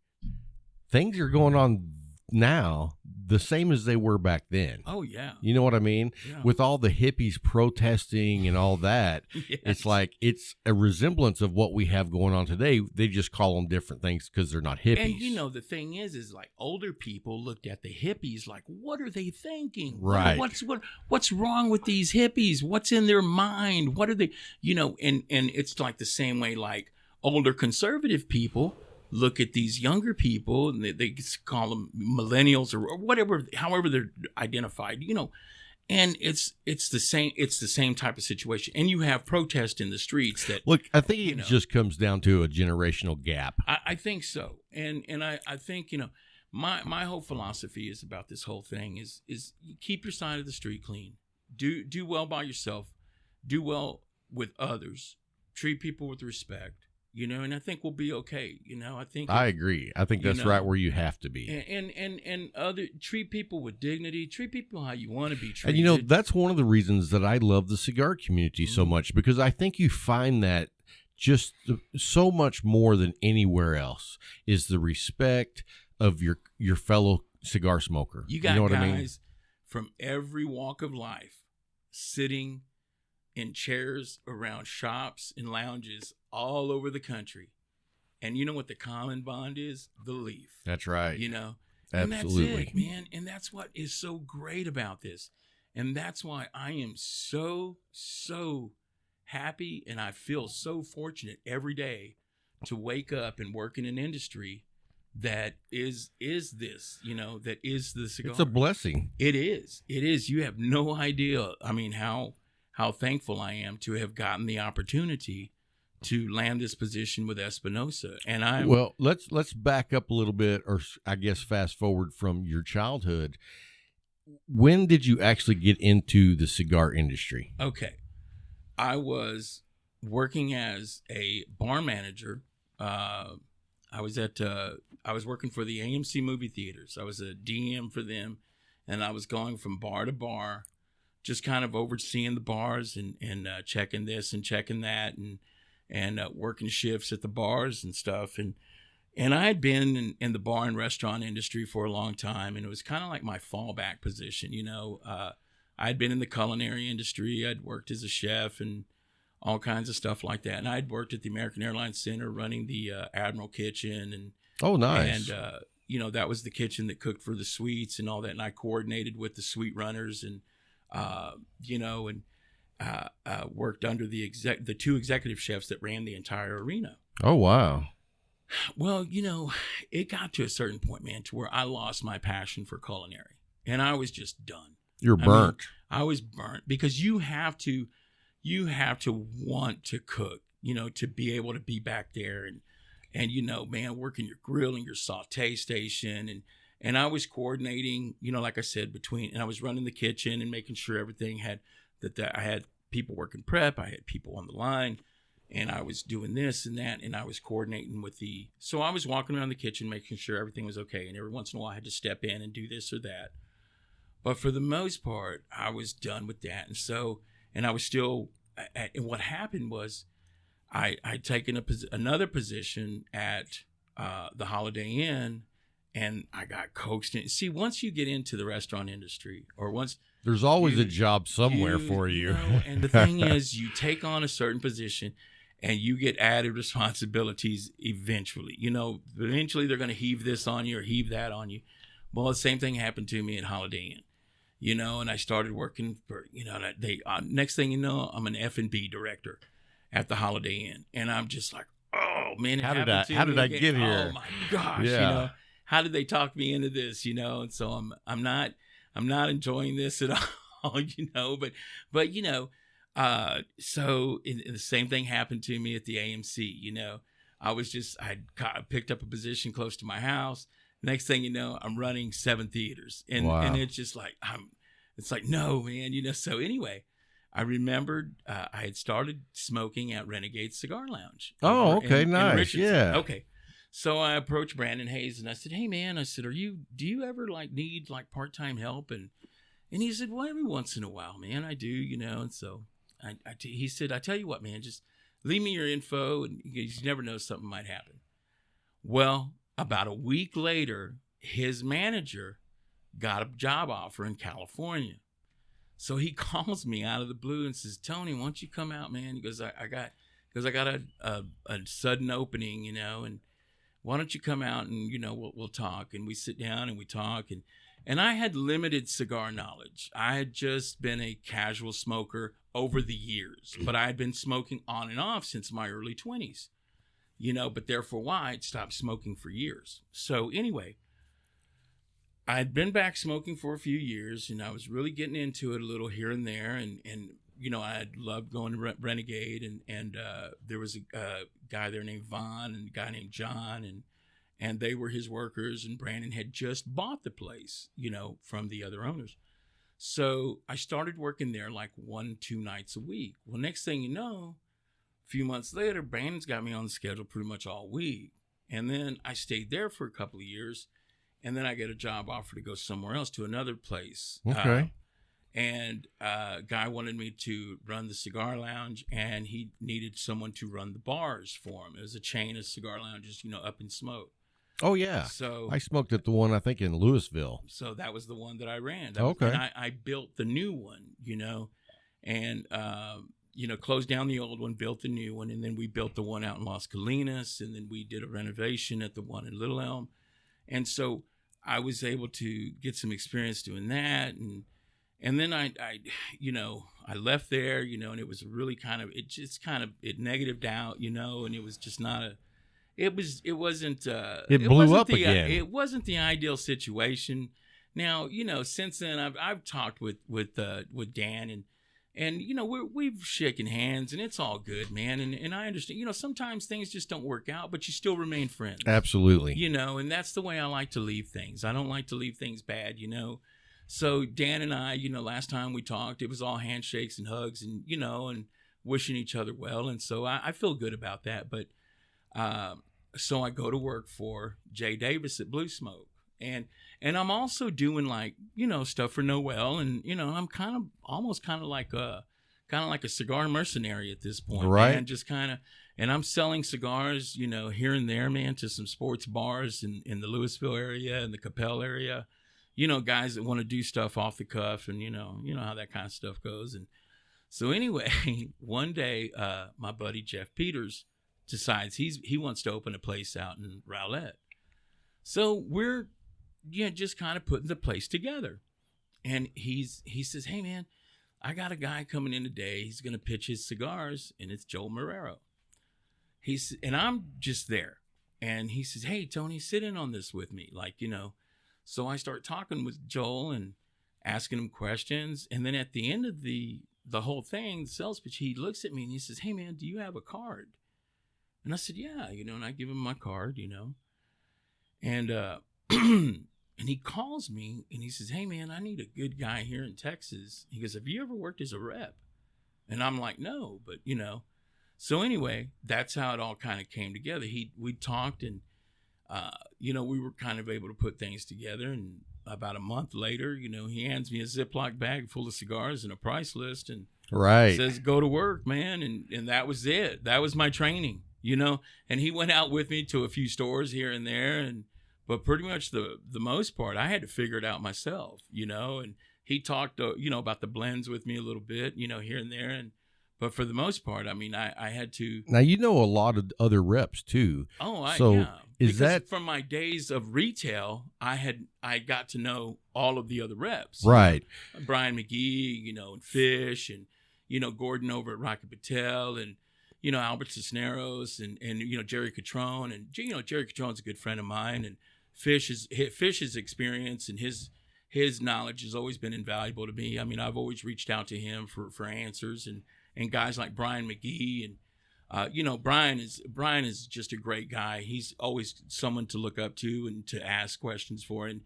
things are going on now the same as they were back then. Oh, yeah. You know what I mean? Yeah. With all the hippies protesting and all that, it's like it's a resemblance of what we have going on today. They just call them different things because they're not hippies. And, you know, the thing is like older people looked at the hippies like, what are they thinking? Right. What's wrong with these hippies? What's in their mind? What are they, you know, and it's like the same way like older conservative people look at these younger people and they call them millennials or whatever, however they're identified, you know, and it's the same type of situation. And you have protest in the streets that look, I think it just comes down to a generational gap. I think so. And I think, you know, my whole philosophy is about this whole thing is keep your side of the street clean. Do well by yourself. Do well with others, treat people with respect, and I think we'll be okay. I agree. I think that's right where you have to be. And other treat people with dignity, treat people how you want to be treated. And that's one of the reasons that I love the cigar community so much, because I think you find that just so much more than anywhere else is the respect of your fellow cigar smoker. You got know what guys I mean? from every walk of life sitting in chairs around shops and lounges all over the country. And you know what the common bond is? Belief. That's right. And Absolutely. that's it, man. And that's what is so great about this. And that's why I am so, so happy, and I feel so fortunate every day to wake up and work in an industry that is this, that is the cigar. It's a blessing. It is. You have no idea. I mean, how thankful I am to have gotten the opportunity to land this position with Espinosa. And well, let's back up a little bit, or I guess fast forward from your childhood. When did you actually get into the cigar industry? Okay. I was working as a bar manager. I was working for the AMC movie theaters. I was a DM for them, and I was going from bar to bar, just kind of overseeing the bars and checking this and checking that, and working shifts at the bars and stuff. And I had been in the bar and restaurant industry for a long time, and it was kind of like my fallback position. I'd been in the culinary industry. I'd worked as a chef and all kinds of stuff like that. And I'd worked at the American Airlines Center running the Admiral Kitchen. And oh, nice. And, that was the kitchen that cooked for the suites and all that. And I coordinated with the suite runners and, worked under the two executive chefs that ran the entire arena. Oh, wow. Well, it got to a certain point, man, to where I lost my passion for culinary. And I was just done. You're burnt. I was burnt because you have to want to cook, to be able to be back there and man, working your grill and your saute station. And I was coordinating, like I said, and I was running the kitchen and making sure everything had that I had people working prep. I had people on the line, and I was doing this and that, and I was coordinating so I was walking around the kitchen, making sure everything was okay. And every once in a while I had to step in and do this or that. But for the most part, I was done with that. And I was still, and what happened was I'd taken another position at the Holiday Inn, and I got coaxed in. See, once you get into the restaurant industry, or once there's always a job somewhere for you. And the thing is, you take on a certain position and you get added responsibilities eventually. Eventually they're going to heave this on you or heave that on you. Well, the same thing happened to me at Holiday Inn. And I started working for, next thing you know, I'm an F&B director at the Holiday Inn. And I'm just like, oh man, how did I get here? Oh my gosh. Yeah. How did they talk me into this? And so I'm not enjoying this at all, so the same thing happened to me at the AMC. I picked up a position close to my house. Next thing you know, I'm running 7 theaters, and wow. and it's just like it's like, no, man, So anyway, I remembered I had started smoking at Renegade Cigar Lounge. Oh, okay, nice, yeah. Okay, so I approached Brandon Hayes and I said, hey man, do you ever need part-time help? And he said, well, every once in a while, man, I do, And so he said, I tell you what, man, just leave me your info, and you never know, something might happen. Well, about a week later, his manager got a job offer in California. So he calls me out of the blue and says, Tony, why don't you come out, man? He goes, I got a sudden opening, and why don't you come out and, we'll talk. And we sit down and we talk. And I had limited cigar knowledge. I had just been a casual smoker over the years, but I had been smoking on and off since my early 20s. But therefore why I'd stopped smoking for years. So anyway, I'd been back smoking for a few years, and I was really getting into it a little here and there. And I loved going to Renegade, and there was a guy there named Vaughn and a guy named John, and they were his workers, and Brandon had just bought the place, from the other owners. So I started working there like 1-2 nights a week. Well, next thing you know, a few months later, Brandon's got me on the schedule pretty much all week. And then I stayed there for a couple of years. And then I get a job offer to go somewhere else to another place. Okay. And a guy wanted me to run the cigar lounge, and he needed someone to run the bars for him. It was a chain of cigar lounges, up in Smoke. Oh, yeah. So I smoked at the one, I think, in Louisville. So that was the one that I ran. Okay. And I built the new one, and, closed down the old one, built the new one, and then we built the one out in Las Colinas, and then we did a renovation at the one in Little Elm. And so I was able to get some experience doing that, and then I left there, and it was really it negatived out, and it was just not it wasn't again. It wasn't the ideal situation. Now, since then I've talked with Dan and we've shaken hands, and it's all good, man. And I understand, sometimes things just don't work out, but you still remain friends. Absolutely. And that's the way I like to leave things. I don't like to leave things bad, So Dan and I, last time we talked, it was all handshakes and hugs and, and wishing each other well. And so I feel good about that. But so I go to work for Jay Davis at Blue Smoke. And I'm also doing stuff for Noel. And, I'm almost like a cigar mercenary at this point. Right. Man, just and I'm selling cigars, here and there, man, to some sports bars in the Louisville area and the Capel area. Guys that want to do stuff off the cuff, and you know how that kind of stuff goes. And so anyway, one day, my buddy Jeff Peters decides he wants to open a place out in Rowlett. So we're just kind of putting the place together. And he says, "Hey man, I got a guy coming in today. He's going to pitch his cigars, and it's Joel Marrero." And I'm just there. And he says, "Hey Tony, sit in on this with me." So I start talking with Joel and asking him questions. And then at the end of the whole thing, the sales pitch, he looks at me and he says, "Hey man, do you have a card?" And I said, "Yeah," and I give him my card, and, and he calls me and he says, "Hey man, I need a good guy here in Texas." He goes, "Have you ever worked as a rep?" And I'm like, "No," but so anyway, that's how it all kind of came together. We talked, and, we were kind of able to put things together. And about a month later, he hands me a Ziploc bag full of cigars and a price list, and says, "Go to work, man." And that was it. That was my training, and he went out with me to a few stores here and there. But pretty much the most part, I had to figure it out myself, and he talked, about the blends with me a little bit, here and there. But for the most part, I mean, I had to. Now, a lot of other reps too. Yeah. Is that from my days of retail, I got to know all of the other reps. Right. Brian McGee, and Fish, and, Gordon over at Rocket Patel, and, Albert Cisneros, and Jerry Catrone. And, Jerry Catrone's a good friend of mine. And Fish's experience and his knowledge has always been invaluable to me. I mean, I've always reached out to him for answers, and guys like Brian McGee, and Brian is just a great guy. He's always someone to look up to and to ask questions for. And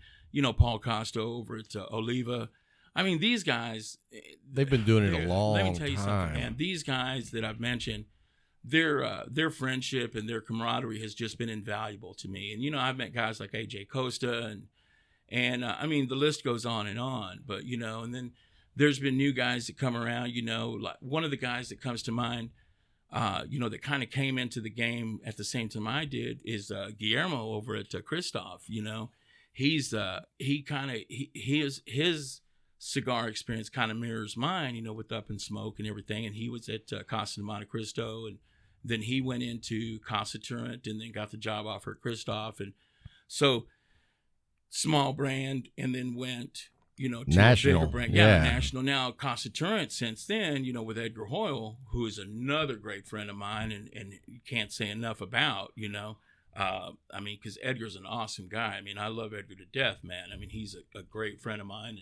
Paul Costa over at Oliva. I mean, these guys, they've been doing it a long time. Let me tell you something, man. These guys that I've mentioned, their friendship and their camaraderie has just been invaluable to me. And I've met guys like AJ Costa, and I mean, the list goes on. But and then there's been new guys that come around. Like one of the guys that comes to mind, that kind of came into the game at the same time I did is Guillermo over at Christoph. His cigar experience kind of mirrors mine, with Up in Smoke and everything. And he was at Casa de Monte Cristo, and then he went into Casa Turrent and then got the job offer at Christoph. And so small brand, and then went, to national. A bigger brand. Yeah, national. Now Casa Turrent since then, with Edgar Hoyle, who is another great friend of mine, and you can't say enough about, I mean, because Edgar's an awesome guy. I mean, I love Edgar to death, man. I mean, he's a great friend of mine,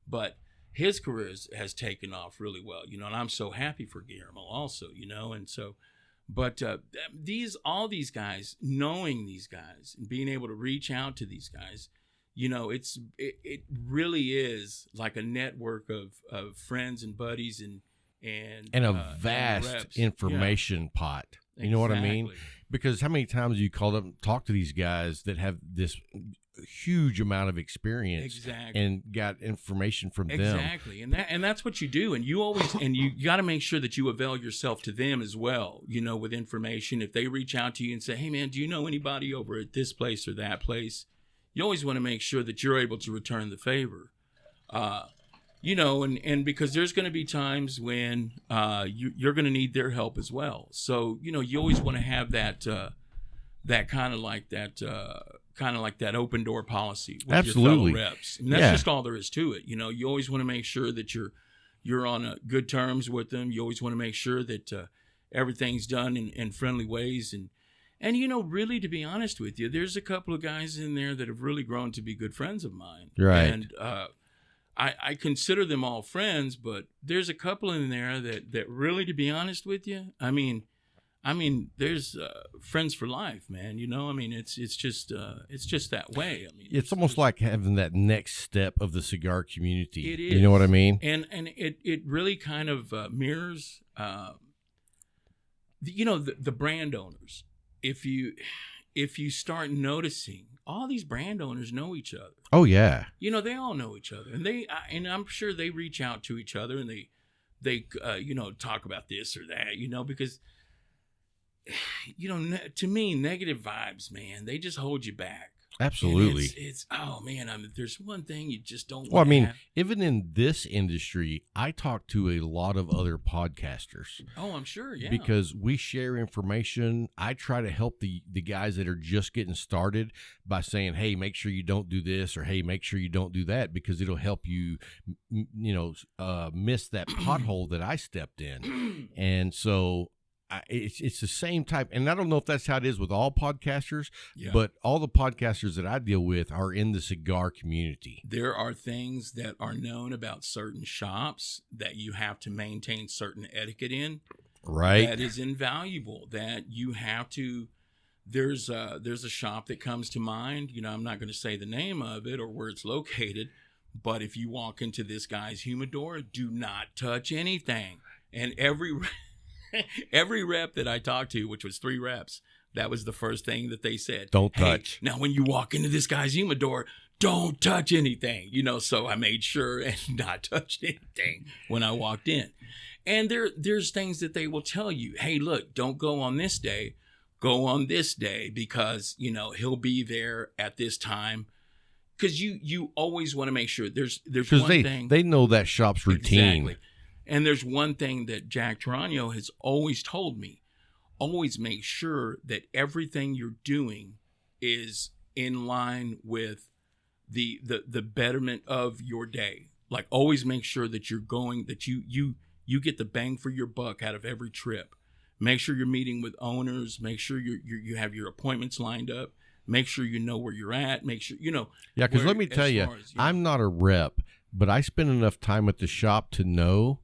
but his career has taken off really well, and I'm so happy for Guillermo also, and so, but all these guys, knowing these guys and being able to reach out to these guys, it really is like a network of friends and buddies and a vast reps. information pot. You know what I mean? Exactly. Because how many times you call up and talk to these guys that have this huge amount of experience Exactly. and got information from them? Exactly. And that's what you do. And you always, and you got to make sure that you avail yourself to them as well, with information. If they reach out to you and say, hey man, do you know anybody over at this place or that place? You always want to make sure that you're able to return the favor. And because there's going to be times when you're going to need their help as well. So, you always want to have that kind of like that open door policy with Absolutely. your fellow reps. And that's just all there is to it. You always want to make sure that you're on good terms with them. You always want to make sure that everything's done in friendly ways. And really, to be honest with you, there's a couple of guys in there that have really grown to be good friends of mine. Right. And I consider them all friends, but there's a couple in there that really, to be honest with you, I mean, there's friends for life, man. It's just that way. It's almost like having that next step of the cigar community. It is. You know what I mean? And it really kind of mirrors, the brand owners. If you start noticing, all these brand owners know each other. Oh yeah. They all know each other, and I'm sure they reach out to each other and they talk about this or that, because to me, negative vibes, man, they just hold you back. Absolutely. And it's oh man, there's one thing you just don't. Well, have. even in this industry, I talk to a lot of other podcasters. Oh, I'm sure, yeah. Because we share information. I try to help the guys that are just getting started by saying, hey, make sure you don't do this, or hey, make sure you don't do that, because it'll help you, miss that pothole that I stepped in. And so it's the same type, and I don't know if that's how it is with all podcasters, but all the podcasters that I deal with are in the cigar community. There are things that are known about certain shops that you have to maintain certain etiquette in. Right. That is invaluable. That you have to. There's a shop that comes to mind. I'm not going to say the name of it or where it's located, but if you walk into this guy's humidor, do not touch anything. And every rep that I talked to, which was 3 reps, that was the first thing that they said. Don't touch. Now, when you walk into this guy's humidor, don't touch anything. So I made sure and not touched anything when I walked in. And there's things that they will tell you. Hey, look, don't go on this day. Go on this day because, he'll be there at this time. Because you always want to make sure there's one thing. They know that shop's routine. Exactly. And there's one thing that Jack Tarano has always told me. Always make sure that everything you're doing is in line with the betterment of your day. Like, always make sure that you're going, that you get the bang for your buck out of every trip. Make sure you're meeting with owners. Make sure you have your appointments lined up. Make sure you know where you're at. Make sure, Yeah, because let me tell you, I'm not a rep, but I spend enough time at the shop to know,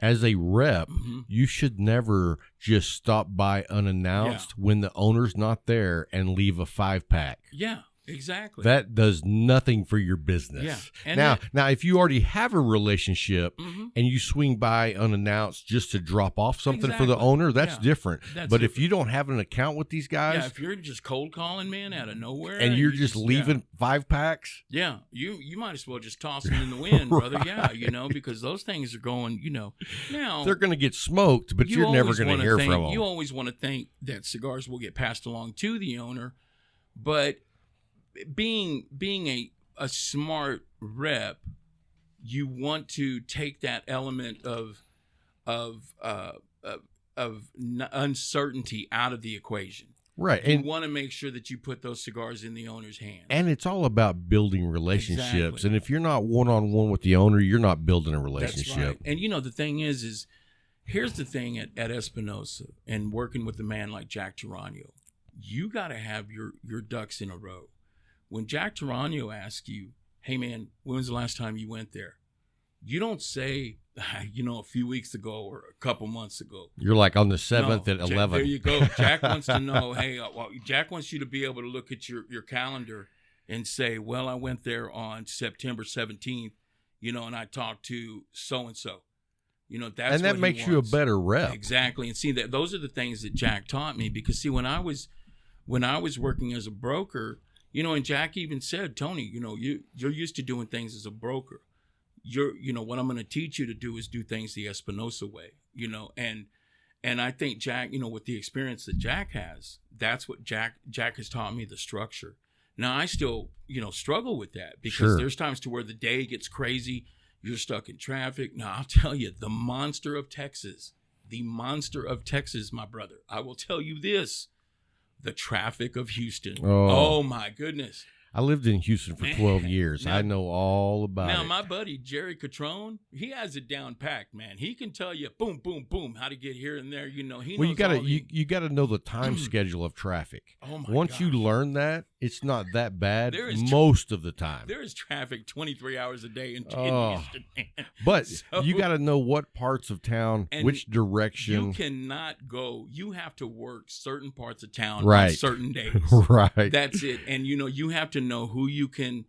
as a rep, you should never just stop by unannounced when the owner's not there and leave a 5-pack. Yeah, exactly. That does nothing for your business. Yeah. And now, if you already have a relationship and you swing by unannounced just to drop off something for the owner, that's different. But if you don't have an account with these guys, if you're just cold calling, man, out of nowhere, and you're just leaving 5-packs, you might as well just toss them in the wind, brother. Yeah, because those things are going, now they're going to get smoked, but you're never going to hear from them. You always want to think that cigars will get passed along to the owner, but being a smart rep, you want to take that element of uncertainty out of the equation. Right. You want to make sure that you put those cigars in the owner's hands. And it's all about building relationships. Exactly. And if you're not one-on-one with the owner, you're not building a relationship. That's right. And the thing is here's the thing at Espinosa and working with a man like Jack Tarano, you got to have your ducks in a row. When Jack Tarano asks you, hey man, when was the last time you went there? You don't say, a few weeks ago or a couple months ago. You're like on the 7th at 11. There you go. Jack wants to know, hey, Jack wants you to be able to look at your calendar and say, well, I went there on September 17th, and I talked to so-and-so. That's and that what makes he you a wants. better rep. Exactly. And see, that those are the things that Jack taught me, because see, when I was working as a broker, and Jack even said, Tony, you're used to doing things as a broker. What I'm going to teach you to do is do things the Espinosa way, and I think Jack, with the experience that Jack has, that's what Jack has taught me, the structure. Now I still, struggle with that, because there's times to where the day gets crazy. You're stuck in traffic. Now I'll tell you, the monster of Texas, my brother, I will tell you this, the traffic of Houston. Oh my goodness. I lived in Houston for 12 years. Now, I know all about it. Now, my buddy, Jerry Catrone, he has it down packed, man. He can tell you, boom, boom, boom, how to get here and there. He knows you gotta know the time schedule of traffic. Oh, my Once gosh. you learn that, it's not that bad most of the time. There is traffic 23 hours a day in Houston, man. But you got to know what parts of town, which direction. You cannot go. You have to work certain parts of town right. on certain days. Right. That's it. And, you have to know who you can,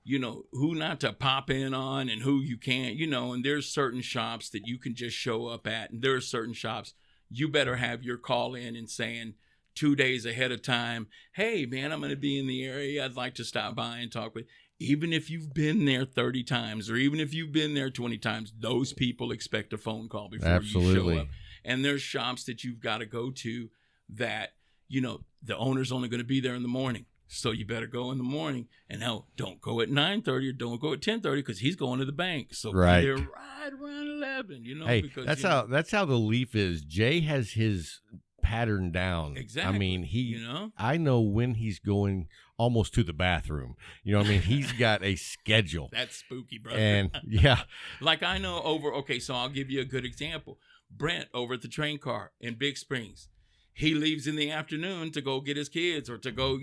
who not to pop in on and who you can't, and there's certain shops that you can just show up at. And there are certain shops you better have your call in and saying 2 days ahead of time, hey, man, I'm going to be in the area. I'd like to stop by and talk with. Even if you've been there 30 times or even if you've been there 20 times, those people expect a phone call before you show up. And there's shops that you've got to go to that, the owner's only going to be there in the morning. So you better go in the morning, and now don't go at 9:30 or don't go at 10:30 because he's going to the bank. So right. be there right around 11. Hey, because that's how the Leaf is. Jay has his pattern down. Exactly. I mean, I know when he's going almost to the bathroom. He's got a schedule. That's spooky, brother. And yeah, like I know so I'll give you a good example. Brent over at the train car in Big Springs. He leaves in the afternoon to go get his kids or to go,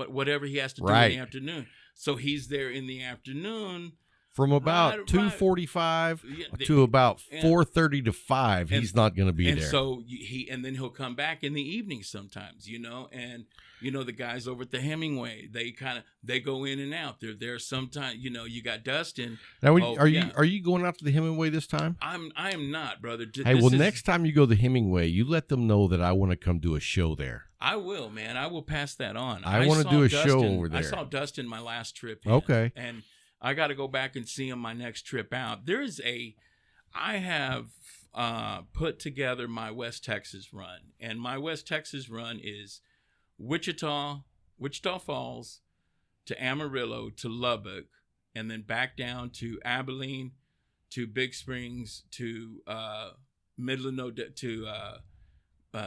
whatever he has to do in the afternoon. So he's there in the afternoon. From about 2:45 to about 4:30 to 5, he's not going to be there. So and then he'll come back in the evening sometimes, and the guys over at the Hemingway, they go in and out. They're there sometimes. You got Dustin. Now, are you going out to the Hemingway this time? I am not, brother. Next time you go to the Hemingway, you let them know that I want to come do a show there. I will, man. I will pass that on. I want to do a show over there. I saw Dustin my last trip. Okay, and I got to go back and see him my next trip out. I have put together my West Texas run, and my West Texas run is Wichita Falls to Amarillo to Lubbock, and then back down to Abilene to Big Springs to Midland to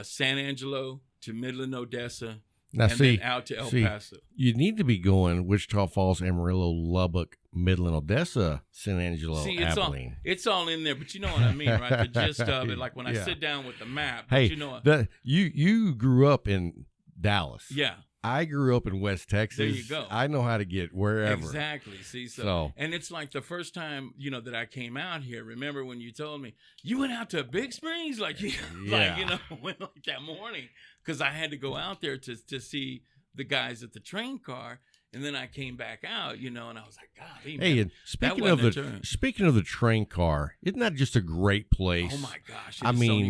San Angelo to Midland, Odessa. Now, then out to El Paso. You need to be going Wichita Falls, Amarillo, Lubbock, Midland, Odessa, San Angelo, Abilene. It's all in there, but you know what I mean, right? The gist of it, like when I sit down with the map. Hey, you grew up in Dallas. Yeah. I grew up in West Texas. There you go. I know how to get wherever. Exactly. See, and it's like the first time, that I came out here. Remember when you told me you went out to Big Springs, went like that morning, because I had to go out there to see the guys at the train car. And then I came back out, and I was like, God, hey, and speaking of the train car, isn't that just a great place? Oh my gosh!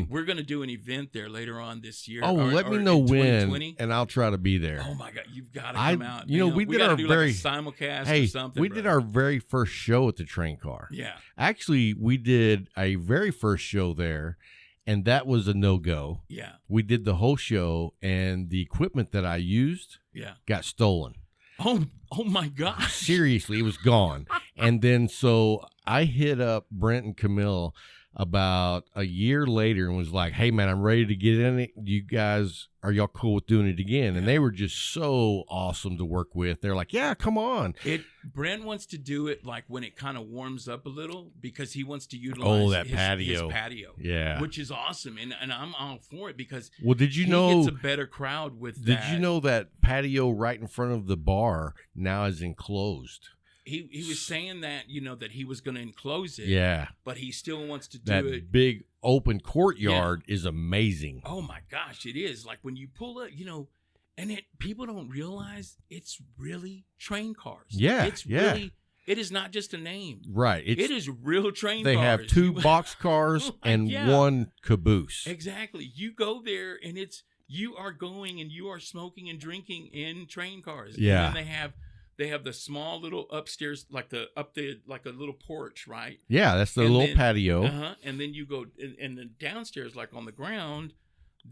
We're going to do an event there later on this year. Let me know when, and I'll try to be there. Oh my God, you've got to come out. We did our very simulcast or something. We did our very first show at the train car. Yeah, actually, we did a very first show there. And that was a no-go. Yeah, we did the whole show, and the equipment that I used got stolen. Oh my gosh. Seriously, it was gone. And then so I hit up Brent and Camille about a year later and was like, hey, man, I'm ready to get in it. You guys, are y'all cool with doing it again? And they were just so awesome to work with. They're like, yeah, come on. Brent wants to do it like when it kind of warms up a little because he wants to utilize his patio. Yeah. Which is awesome. And I'm all for it because did you know he gets a better crowd with that. Did you know that patio right in front of the bar now is enclosed? He was saying that, that he was going to enclose it. Yeah. But he still wants to do that it. Big open courtyard is amazing. Oh, my gosh, it is. Like when you pull it, And people don't realize it's really train cars. Yeah, It's yeah. really, it is not just a name. Right. It is real train They cars. have 2 box cars and Yeah. 1 caboose. Exactly. You go there and you are going and you are smoking and drinking in train cars. Yeah. And then they have the small little upstairs, like a little porch, right? Yeah, that's the And little then- patio. And then you go and then downstairs, like on the ground,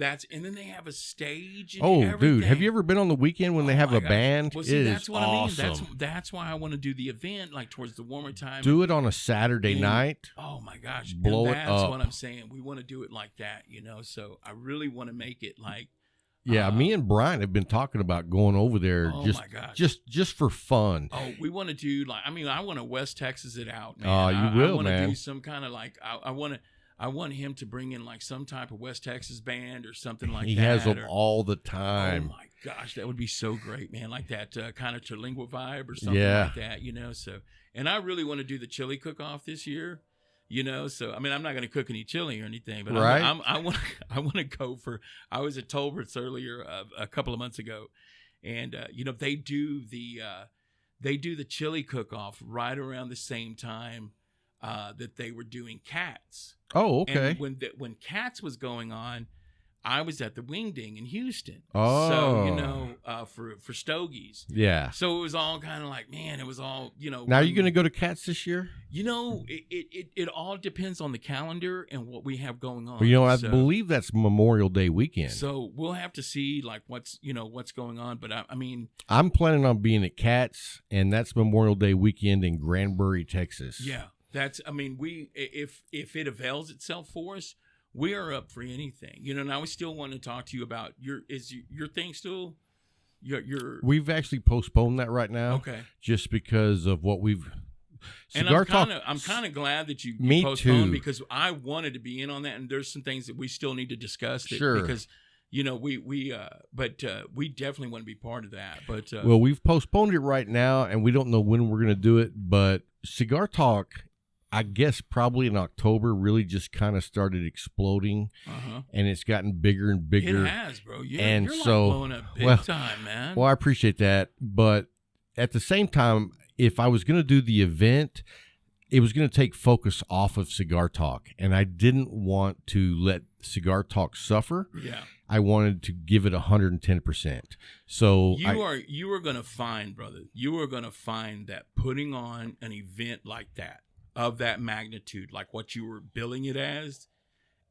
and then they have a stage. And Oh, everything. dude, have you ever been on the weekend when they Oh have my a gosh. band? Well, see, It that's is what awesome. I mean. That's why I want to do the event like towards the warmer time. Do it on a Saturday And- night. Oh my gosh, Blow and it that's up. what I'm saying. We want to do it like that, So I really want to make it like. Yeah, me and Bryant have been talking about going over there Oh my gosh. just for fun. Oh, we want to do like. I mean, I want to West Texas it out, man. Oh, you I will, want to man. do some kind of like. I want him to bring in like some type of West Texas band or something like He that. has them or- all the Oh time. my gosh, that would be so great, man! Like that kind of Terlingua vibe or something Yeah. like that, So, and I really want to do the chili cook-off this year, So, I mean, I'm not going to cook any chili or anything, but Right. I want to go for. I was at Tolbert's earlier a couple of months ago, and they do the chili cook-off right around the same time that they were doing Cats. Oh, okay. And when Cats was going on, I was at the Wing Ding in Houston. Oh. So, for Stogies. Yeah. So it was all kind of like, man, it was all, Now, are you going to go to Cats this year? It all depends on the calendar and what we have going on. Well, I So- believe that's Memorial Day weekend. So we'll have to see like what's going on. But I mean, I'm planning on being at Cats, and that's Memorial Day weekend in Granbury, Texas. yeah, I mean, if it avails itself for us, we are up for anything. And I would still want to talk to you about your thing still, your We've actually postponed that right now. okay. Just because of what we've. And Cigar Talk. I'm kind of glad that you Me postponed too. because I wanted to be in on that, and there's some things that we still need to discuss. Sure. Because we definitely want to be part of that. But Well, we've postponed it right now, and we don't know when we're going to do it. But Cigar Talk, I guess probably in October, really just kind of started exploding, and it's gotten bigger and bigger. it has, bro. And you're so- like blowing up big well- time, man. Well, I appreciate that, but at the same time, if I was going to do the event, it was going to take focus off of Cigar Talk, and I didn't want to let Cigar Talk suffer. Yeah. I wanted to give it 110%. So You are going to find, brother. You are going to find that putting on an event like that, of that magnitude, like what you were billing it as,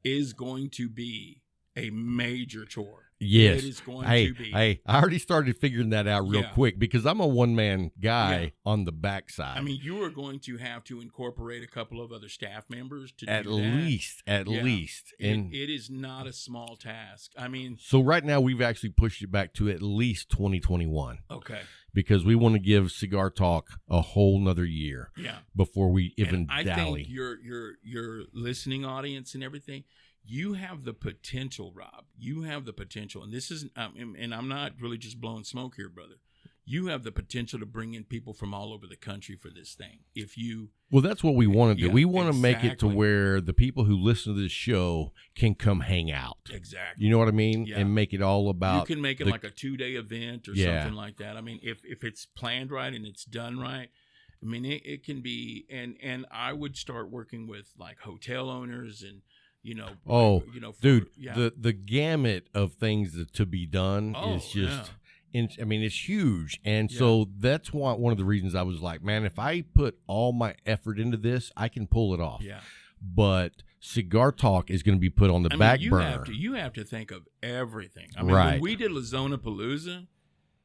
is going to be a major chore. Yes. It is going Hey, to be. I already started figuring that out real Yeah. quick because I'm a one-man guy Yeah. on the backside. I mean, you are going to have to incorporate a couple of other staff members to at do that. least. And It is not a small task. I mean, so right now we've actually pushed it back to at least 2021 okay, because we want to give Cigar Talk a whole nother year yeah. before we even And I dally. think your listening audience and everything, you have the potential, Rob. You have the potential, and this is, and I'm not really just blowing smoke here, brother. You have the potential to bring in people from all over the country for this thing. If you, Well, that's what we want to do. Yeah, We want to make it to exactly. where the people who listen to this show can come hang out. exactly, You know what I mean? Yeah. And make it all about. you can make it the- like a 2-day event or Yeah. something like that. I mean, if it's planned right and it's done right, I mean, it can be. And I would start working with like hotel owners and Oh, for, dude, yeah. the gamut of things to be done Oh, is just. yeah. I mean, it's huge, and so that's one of the reasons I was like, man, if I put all my effort into this, I can pull it off. yeah. But Cigar Talk is going to be put on the back burner. You have to think of everything. I mean, Right. when we did Lazona Palooza,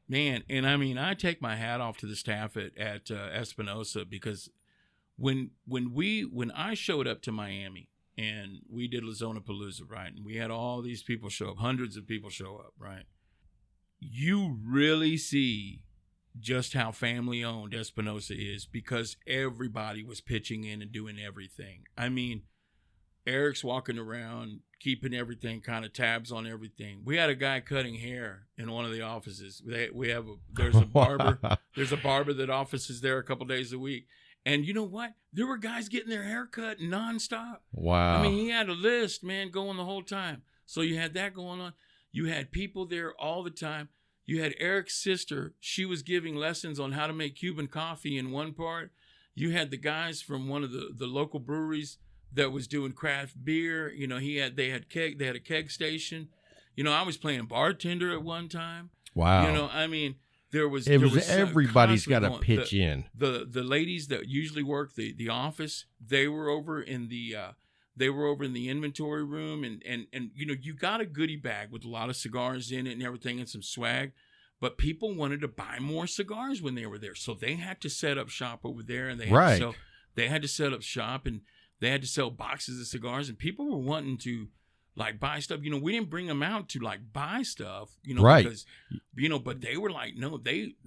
man, and I mean, I take my hat off to the staff at Espinosa because when I showed up to Miami and we did Lazona Palooza, right, and we had all these people show up, hundreds of people show up, right. You really see just how family owned Espinosa is because everybody was pitching in and doing everything. I mean, Eric's walking around, keeping everything, kind of tabs on everything. We had a guy cutting hair in one of the offices. There's a barber. There's a barber that offices there a couple days a week. And you know what? There were guys getting their hair cut nonstop. Wow. I mean, he had a list, man, going the whole time. So you had that going on. You had people there all the time. You had Eric's sister. She was giving lessons on how to make Cuban coffee in one part. You had the guys from one of the local breweries that was doing craft beer. You know, they had a keg station. You know, I was playing bartender at one time. Wow. You know, I mean, there was everybody's got to going. pitch in. The ladies that usually work the office, they were over in the inventory room, and you know, you got a goodie bag with a lot of cigars in it and everything and some swag. But people wanted to buy more cigars when they were there, so they had to set up shop over there, and they had to set up shop, and they had to sell boxes of cigars, and people were wanting to like buy stuff. You know, we didn't bring them out to like buy stuff, you know, because you know, but they were like, no,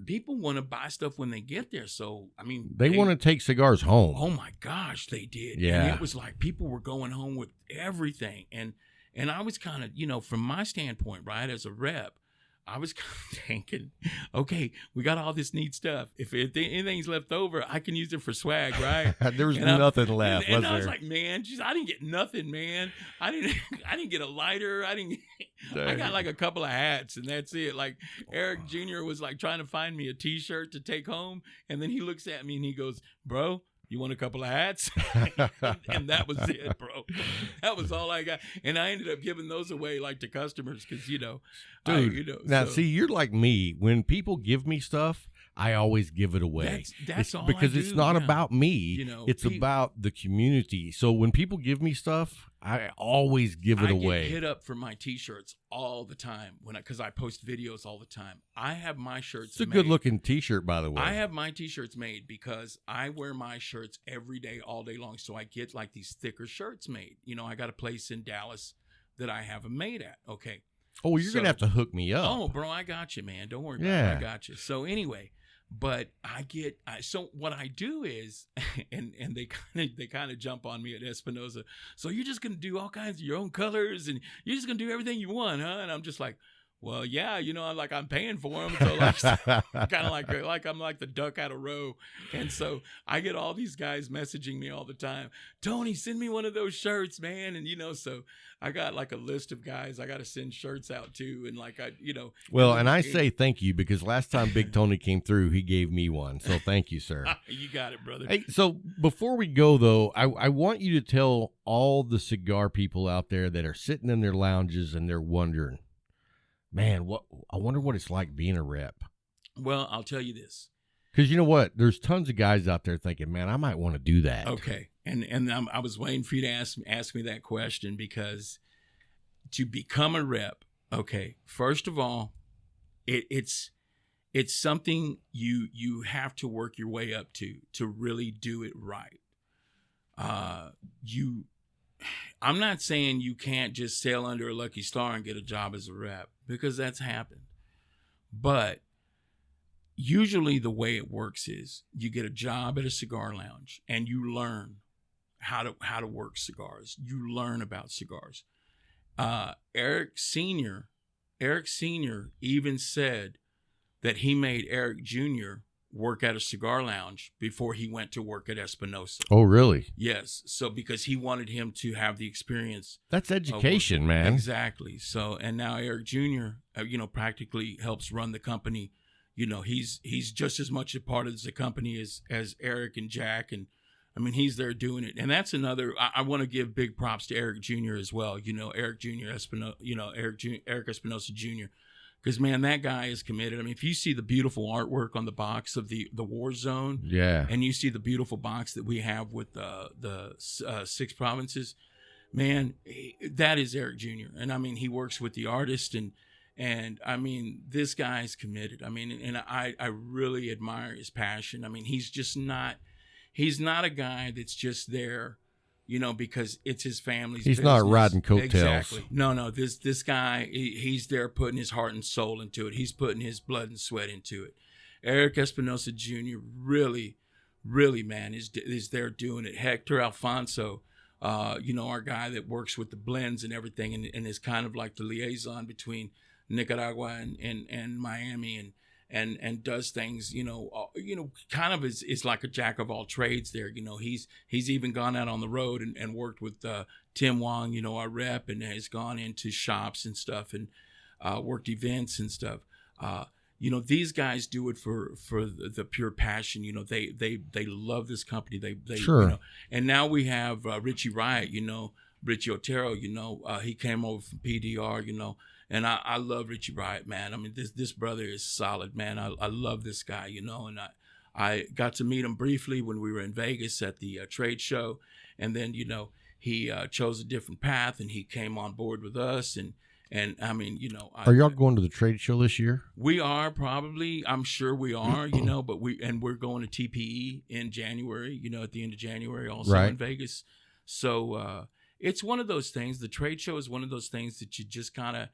people want to buy stuff when they get there. So I mean, they want to take cigars home. Oh my gosh, they did. Yeah, and it was like people were going home with everything, and I was kind of, you know, from my standpoint, right, as a rep, I was kind of thinking, okay, we got all this neat stuff. If anything's left over, I can use it for swag, right? There was nothing left. And I was like, man, geez, I didn't get nothing, man. I didn't get a lighter. I got like a couple of hats, and that's it. Like Eric Jr. was like trying to find me a T-shirt to take home, and then he looks at me and he goes, bro, you want a couple of hats? And that was it, bro. That was all I got. And I ended up giving those away like to customers because, you know. Dude, now see, you're like me. When people give me stuff, I always give it away. That's all because it's not about me. You know, it's about the community. So when people give me stuff, I always give it away. I get hit up for my T-shirts all the time because I post videos all the time. I have my shirts. It's a good-looking T-shirt, by the way. I have my T-shirts made because I wear my shirts every day, all day long. So I get like these thicker shirts made. You know, I got a place in Dallas that I have them made at. Okay. Oh, you're gonna have to hook me up. Oh, bro, I got you, man. Don't worry about it. I got you. So anyway. But so what I do is, and they kind of jump on me at Espinosa. So you're just gonna do all kinds of your own colors, and you're just gonna do everything you want, huh? And I'm just like, well, yeah, you know, I'm paying for them, so like, kind of like I'm like the duck out of row, and so I get all these guys messaging me all the time. Tony, send me one of those shirts, man, and you know, so I got like a list of guys I got to send shirts out to, and like you know. Well, and I say thank you because last time Big Tony came through, he gave me one, so thank you, sir. You got it, brother. Hey, so before we go though, I want you to tell all the cigar people out there that are sitting in their lounges and they're wondering, man, I wonder what it's like being a rep. Well, I'll tell you this. Because you know what? There's tons of guys out there thinking, man, I might want to do that. Okay. And I was waiting for you to ask me that question because to become a rep, okay, first of all, it's something you have to work your way up to really do it right. I'm not saying you can't just sail under a lucky star and get a job as a rep because that's happened. But usually the way it works is you get a job at a cigar lounge and you learn how to work cigars. You learn about cigars. Eric Sr. even said that he made Eric Jr. work at a cigar lounge before he went to work at Espinosa. Oh, really? Yes. So because he wanted him to have the experience. That's education, man. Exactly. So, and now Eric Jr., practically helps run the company. You know, he's just as much a part of the company as Eric and Jack. And I mean, he's there doing it. And that's another, I want to give big props to Eric Jr. as well. You know, Eric Espinosa Jr., because, man, that guy is committed. I mean, if you see the beautiful artwork on the box of the War Zone, yeah, and you see the beautiful box that we have with the 6 provinces, man, that is Eric Jr. And, I mean, he works with the artist, and I mean, this guy is committed. I mean, and I really admire his passion. I mean, he's not a guy that's just there, because it's his family's He's business. Not riding coattails. Exactly. No. This guy, he's there putting his heart and soul into it. He's putting his blood and sweat into it. Eric Espinosa Jr. really, man, is there doing it. Hector Alfonso, our guy that works with the blends and everything, and is kind of like the liaison between Nicaragua and Miami, and does things, kind of is like a jack of all trades there. He's even gone out on the road and worked with Tim Wong, our rep, and has gone into shops and stuff and worked events and stuff. these guys do it for the pure passion. They love this company. They Sure. and now we have Richie Riot. Richie Otero. He came over from PDR. And I love Richie Bryant, man. I mean, this brother is solid, man. I love this guy, and I got to meet him briefly when we were in Vegas at the trade show. And then, he chose a different path and he came on board with us. And I mean, Are y'all going to the trade show this year? We are probably, I'm sure we are, but we're going to TPE in January, at the end of January, also Right. in Vegas. So it's one of those things. The trade show is one of those things that you just kind of,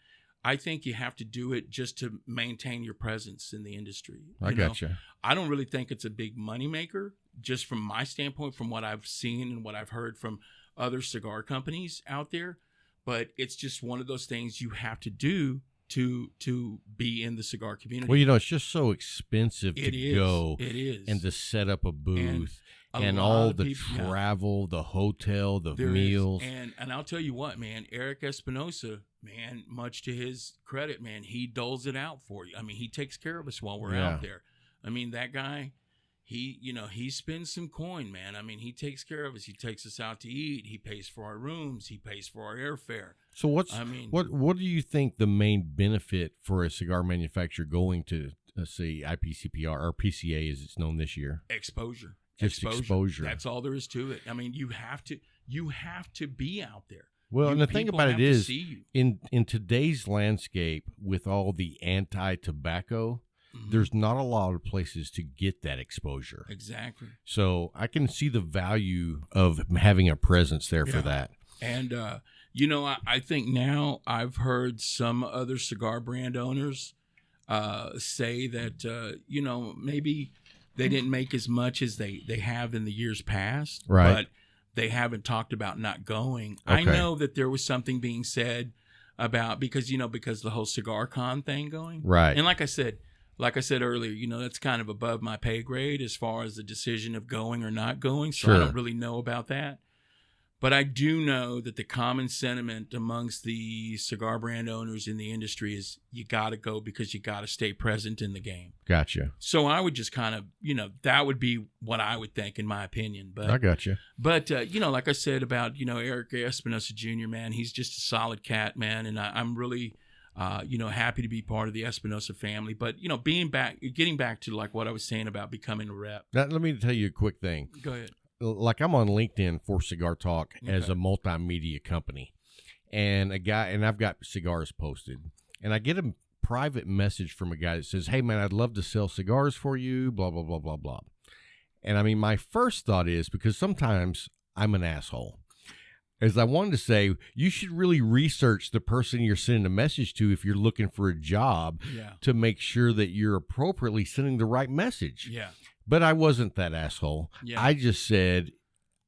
I think you have to do it just to maintain your presence in the industry. I gotcha. I don't really think it's a big moneymaker, just from my standpoint, from what I've seen and what I've heard from other cigar companies out there. But it's just one of those things you have to do to be in the cigar community. Well, it's just so expensive to go. It is. And to set up a booth and lot all of the people- travel, the hotel, the There is. meals. And I'll tell you what, man, Eric Espinosa, man, much to his credit, man, he doles it out for you. I mean, he takes care of us while we're Yeah. out there. I mean, that guy, he spends some coin, man. I mean, he takes care of us. He takes us out to eat. He pays for our rooms. He pays for our airfare. So what do you think the main benefit for a cigar manufacturer going to, let's say, IPCPR or PCA as it's known this year? Exposure. Just exposure. That's all there is to it. I mean, you have to be out there. Well, and the thing People about have it to is, see you. in today's landscape, with all the anti-tobacco, Mhm. there's not a lot of places to get that exposure. Exactly. So I can see the value of having a presence there for Yeah. that. And, I think now I've heard some other cigar brand owners say that, maybe they didn't make as much as they have in the years past. Right. But they haven't talked about not going. Okay. I know that there was something being said about because the whole Cigar Con thing going. Right. And like I said earlier, that's kind of above my pay grade as far as the decision of going or not going. So I Sure. don't really know about that. But I do know that the common sentiment amongst the cigar brand owners in the industry is you got to go because you got to stay present in the game. Gotcha. So I would just kind of, that would be what I would think in my opinion. But I gotcha. But, like I said about, Eric Espinosa Jr., man, he's just a solid cat, man. And I'm really, happy to be part of the Espinosa family. But, getting back to like what I was saying about becoming a rep. Now, let me tell you a quick thing. Go ahead. Like I'm on LinkedIn for Cigar Talk as Okay. a multimedia company, and I've got cigars posted, and I get a private message from a guy that says, "Hey man, I'd love to sell cigars for you, blah blah blah blah blah." And I mean, my first thought is, because sometimes I'm an asshole, is I wanted to say you should really research the person you're sending a message to if you're looking for a job, Yeah. to make sure that you're appropriately sending the right message. Yeah. But I wasn't that asshole. Yeah. I just said,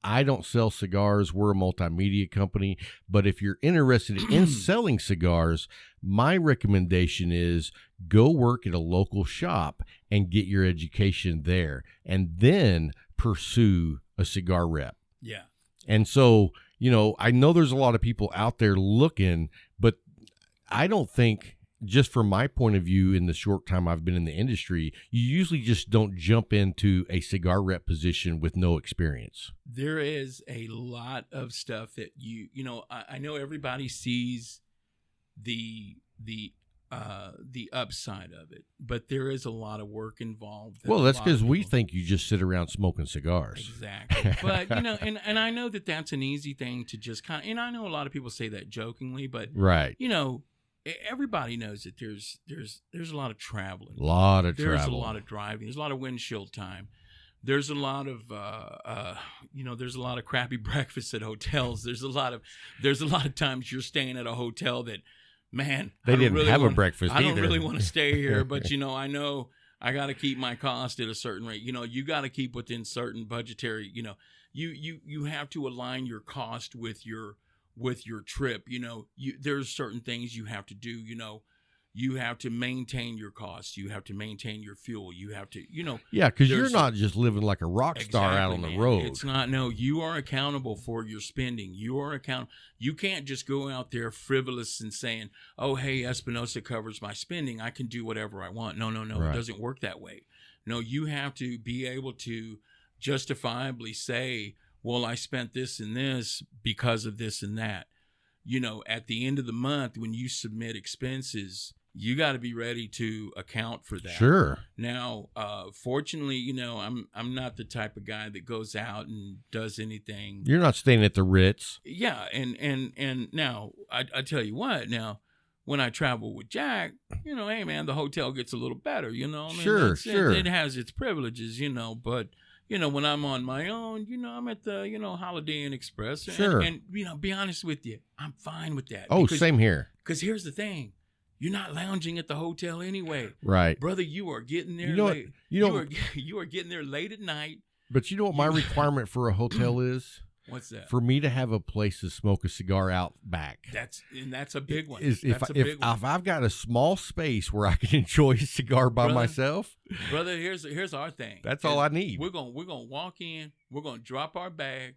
I don't sell cigars. We're a multimedia company. But if you're interested in selling cigars, my recommendation is go work at a local shop and get your education there, and then pursue a cigar rep. Yeah. And so, I know there's a lot of people out there looking, but I don't think, just from my point of view, in the short time I've been in the industry, you usually just don't jump into a cigar rep position with no experience. There is a lot of stuff that I know everybody sees the upside of it, but there is a lot of work involved. Well, that's because we think. think you just sit around smoking cigars. Exactly. But, and I know that that's an easy thing to just kind of, and I know a lot of people say that jokingly, but, Right. everybody knows that there's a lot of traveling. A lot of There's travel. a lot of driving. There's a lot of windshield time. There's a lot of, there's a lot of crappy breakfasts at hotels. There's a lot of times you're staying at a hotel that, man, They I don't didn't really have a wanna- breakfast I don't either. really want to stay here, but I know I got to keep my cost at a certain rate. You got to keep within certain budgetary. You have to align your cost with your trip. There's certain things you have to do. You have to maintain your costs. You have to maintain your fuel. You have to, Yeah, because you're there's- not just living like a rock star out on the man. road. It's not. No, you are accountable for your spending. You are You can't just go out there frivolous and saying, "Oh, hey, Espinosa covers my spending. I can do whatever I want." No. Right. It doesn't work that way. No, you have to be able to justifiably say, "Well, I spent this and this because of this and that." At the end of the month, when you submit expenses, you got to be ready to account for that. Sure. Now, fortunately, I'm not the type of guy that goes out and does anything. You're not staying at the Ritz. Yeah, and now I tell you what. Now, when I travel with Jack, hey man, the hotel gets a little better. Sure. It has its privileges, but. When I'm on my own, I'm at the, Holiday Inn Express. Sure. And be honest with you, I'm fine with that. Oh, same here. Because here's the thing. You're not lounging at the hotel anyway. Right. Brother, you are getting there late. You are getting there late at night. But you know what my requirement for a hotel is? What's that? For me to have a place to smoke a cigar out back. That's a big one. If I've got a small space where I can enjoy a cigar by myself, brother, here's our thing. That's all I need. We're gonna walk in. We're gonna drop our bag.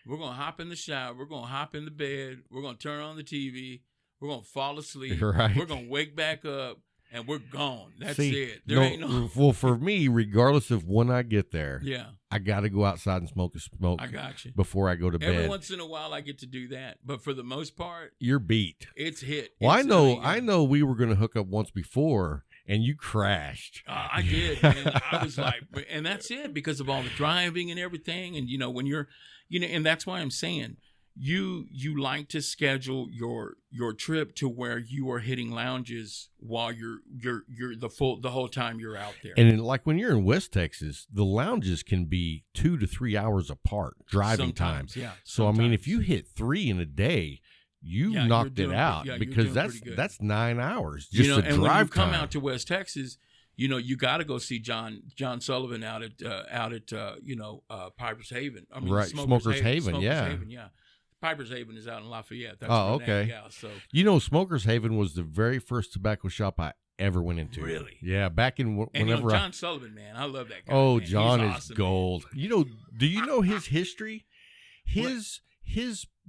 We're gonna hop in the shower. We're gonna hop in the bed. We're gonna turn on the TV. We're gonna fall asleep. Right. We're gonna wake back up. And we're gone. That's See, it. There ain't no. Well, for me, regardless of when I get there, Yeah, I got to go outside and smoke a smoke. I got you. Before I go to bed. Every once in a while, I get to do that, but for the most part, You're beat. it's hit. Well, It's, I know. We were going to hook up once before, and you crashed. I did, and I was like, and that's it because of all the driving and everything, and when you're, and that's why I'm saying. You like to schedule your trip to where you are hitting lounges while you're the whole time you're out there. And like when you're in West Texas, the lounges can be 2 to 3 hours apart driving time. Yeah. So I mean, if you hit 3 in a day, you knocked it out because that's 9 hours just to and drive when you come time. out to West Texas, you got to go see John Sullivan out at Piper's Haven. I mean, right, Smokers Haven, yeah. Piper's Haven is out in Lafayette. That's oh, her okay. name. Yeah, so Smokers Haven was the very first tobacco shop I ever went into. Really? Yeah, back in whenever John Sullivan, man, I love that guy. Oh, man. John He's is awesome, gold. Man. Do you know his history? His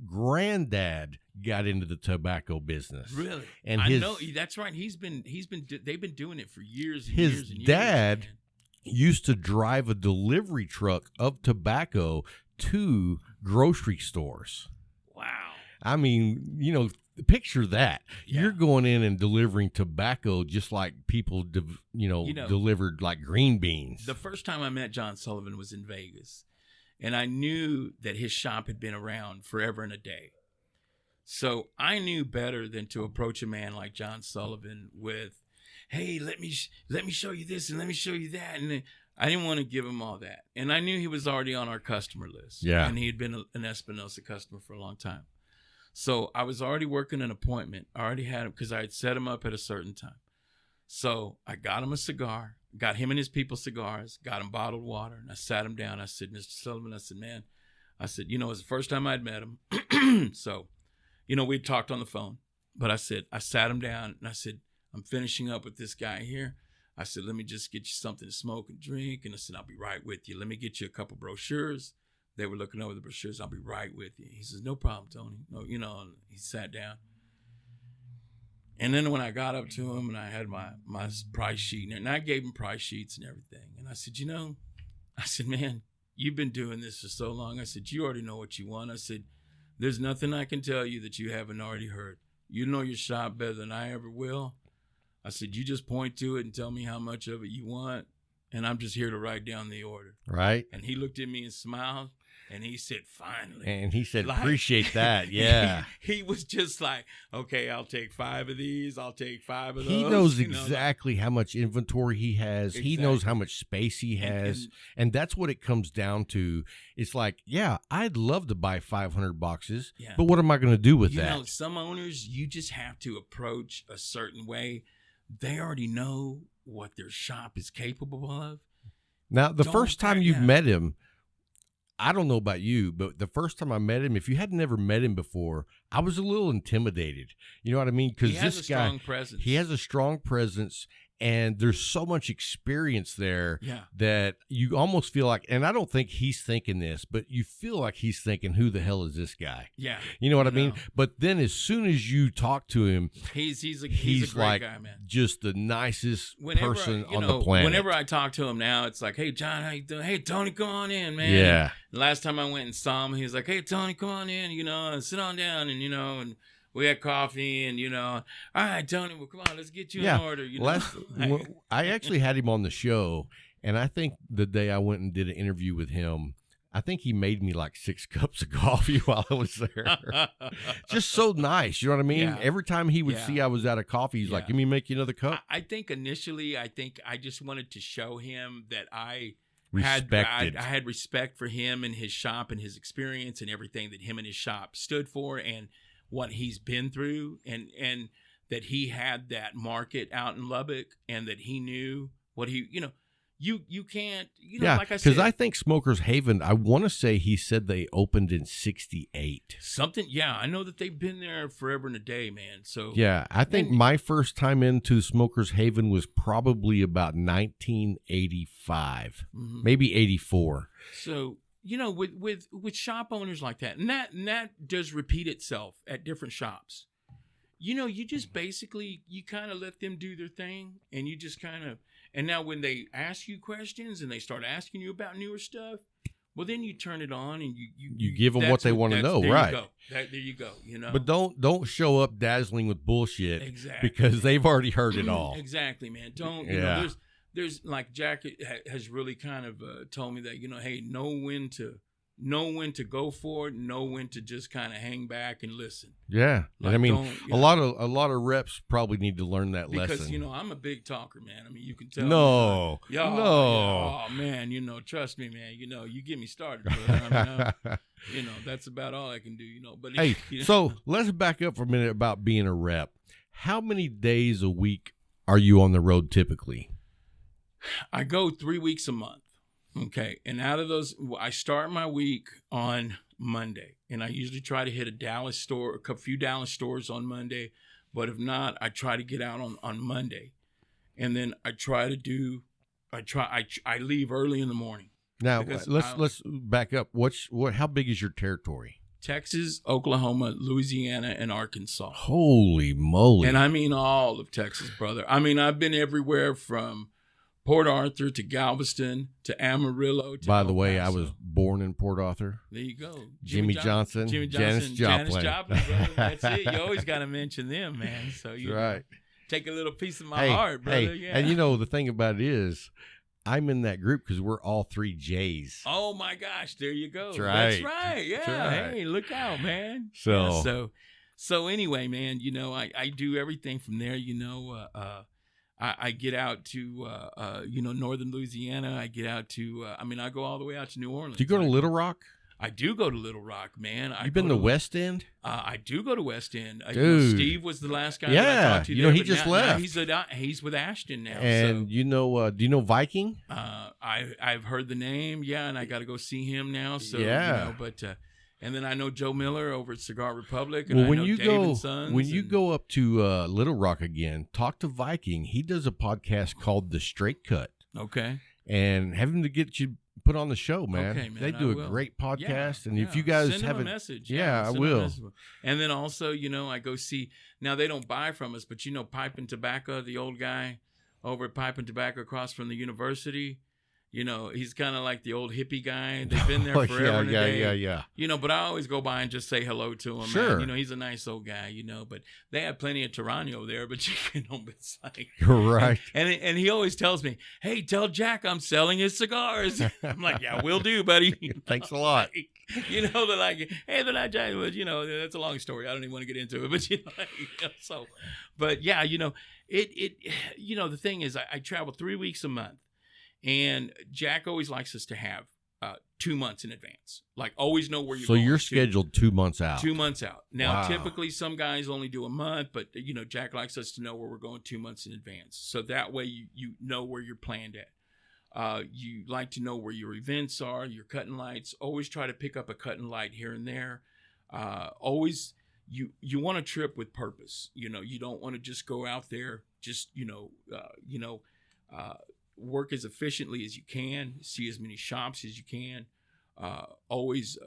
granddad got into the tobacco business. Really? And I know that's right. They've been doing it for years and his years and years. His dad used to drive a delivery truck of tobacco to grocery stores. Wow. I mean, picture that. Yeah. You're going in and delivering tobacco just like people, delivered like green beans. The first time I met John Sullivan was in Vegas, and I knew that his shop had been around forever and a day. So I knew better than to approach a man like John Sullivan with, "Hey, let me show you this and let me show you that," and I didn't want to give him all that. And I knew he was already on our customer list. Yeah. And he had been an Espinosa customer for a long time. So I was already working an appointment. I already had him because I had set him up at a certain time. So I got him a cigar, got him and his people cigars, got him bottled water, and I sat him down. I said, "Mr. Sullivan," I said, "Man," I said, it was the first time I'd met him. So, we'd talked on the phone. But I sat him down, and I said, "I'm finishing up with this guy here." I said, "Let me just get you something to smoke and drink." And I said, "I'll be right with you. Let me get you a couple brochures." They were looking over the brochures. "I'll be right with you." He says, "No problem, Tony." No, and he sat down. And then when I got up to him and I had my price sheet, and I gave him price sheets and everything. And I said, "Man, you've been doing this for so long." I said, "You already know what you want." I said, "There's nothing I can tell you that you haven't already heard. You know your shop better than I ever will." I said, "You just point to it and tell me how much of it you want, and I'm just here to write down the order." Right. And he looked at me and smiled, and he said, "Finally." And he said, "Appreciate that." Yeah. He was just like, "Okay, I'll take 5 of these. I'll take 5 of those." He knows exactly how much inventory he has. Exactly. He knows how much space he has. And that's what it comes down to. It's like, yeah, I'd love to buy 500 boxes, but what am I going to do with that? Some owners, you just have to approach a certain way. They already know what their shop is capable of. Now, the first time you've met him, I don't know about you, but the first time I met him, if you had never met him before, I was a little intimidated. You know what I mean? Because this guy, strong presence. he has a strong presence, and there's so much experience there that you almost feel like, and I don't think he's thinking this, but you feel like he's thinking, who the hell is this guy? Yeah. You know what I mean? But then as soon as you talk to him, he's a great like guy, man. just the nicest person on the planet. Whenever I talk to him now, it's like, hey, John, how you doing? Hey, Tony, come on in, man. Yeah. And last time I went and saw him, he was like, hey, Tony, come on in, sit on down, and, and we had coffee, and, all right, Tony, well, come on, let's get you in order. I actually had him on the show, and I think the day I went and did an interview with him, I think he made me like 6 cups of coffee while I was there. Just so nice. You know what I mean? Yeah. Every time he would see I was out of coffee, he's like, "Can we make you another cup?" I think initially, I just wanted to show him that I had respect for him and his shop and his experience and everything that him and his shop stood for and what he's been through, and that he had that market out in Lubbock, and that he knew what he, you can't, like I said. Because I think Smokers Haven, I want to say he said they opened in 68. Something, I know that they've been there forever and a day, man. So yeah, I think my first time into Smokers Haven was probably about 1985, maybe 84. So with shop owners like that, and that does repeat itself at different shops. You just basically, you kind of let them do their thing, and you just kind of, and now when they ask you questions and they start asking you about newer stuff, well, then you turn it on and you give them what they want to know, right? There you go. But don't show up dazzling with bullshit, exactly, because they've already heard it all. Exactly, man. Don't there's like Jack has really kind of told me that hey, know when to go for it, know when to just kind of hang back and listen. Yeah, like, and I mean, a lot of reps probably need to learn that because, lesson. I'm a big talker, man. I mean, you can tell. No. Oh man, trust me, man. You get me started, brother. I mean, that's about all I can do. But hey, so let's back up for a minute about being a rep. How many days a week are you on the road typically? I go 3 weeks a month. Okay. And out of those, I start my week on Monday, and I usually try to hit a few Dallas stores on Monday. But if not, I try to get out on Monday. And then I leave early in the morning. Now let's back up. How big is your territory? Texas, Oklahoma, Louisiana, and Arkansas. Holy moly. And I mean all of Texas, brother. I mean, I've been everywhere from Port Arthur to Galveston to Amarillo. By the way, I was born in Port Arthur. There you go. Jimmy Johnson, Janis Joplin. Brother. That's it. You always got to mention them, man. So you take a little piece of my heart, brother. Yeah. And the thing about it is, I'm in that group because we're all 3 J's. Oh my gosh, there you go. That's right. That's right. Yeah. Right. Hey, look out, man. So anyway, man, I do everything from there. I get out to, northern Louisiana. I get out to, I go all the way out to New Orleans. Do you go to Little Rock? I do go to Little Rock, man. You've been to West End? I do go to West End. Dude. Steve was the last guy that I talked to there. He just left. He's with Ashton now. And do you know Viking? I've heard the name, and I got to go see him now. So, and then I know Joe Miller over at Cigar Republic. And when you go up to Little Rock again, talk to Viking. He does a podcast called The Straight Cut. Okay. And have him to get you put on the show, man. Okay, man. They do a great podcast. And if you guys send haven't, him a message. I will. And then also, I go see. Now they don't buy from us, but Pipe and Tobacco, the old guy over at Pipe and Tobacco across from the university. He's kind of like the old hippie guy. They've been there forever and a day. Yeah. But I always go by and just say hello to him. Sure. Man. He's a nice old guy, but they have plenty of Tarano there, but it's like. You're right. And he always tells me, hey, tell Jack I'm selling his cigars. I'm like, yeah, will do, buddy. Thanks a lot. They're like, hey, they're not Jack. But, that's a long story. I don't even want to get into it. But, the thing is I travel 3 weeks a month. And Jack always likes us to have 2 months in advance. Like, always know where you're going. So you're scheduled 2 months out. 2 months out. Now, typically, some guys only do a month, but, Jack likes us to know where we're going 2 months in advance. So that way you know where you're planned at. You like to know where your events are, your cutting lights. Always try to pick up a cutting light here and there. Always, you want to trip with purpose. You know, you don't want to just go out there, just work as efficiently as you can, see as many shops as you can. Always,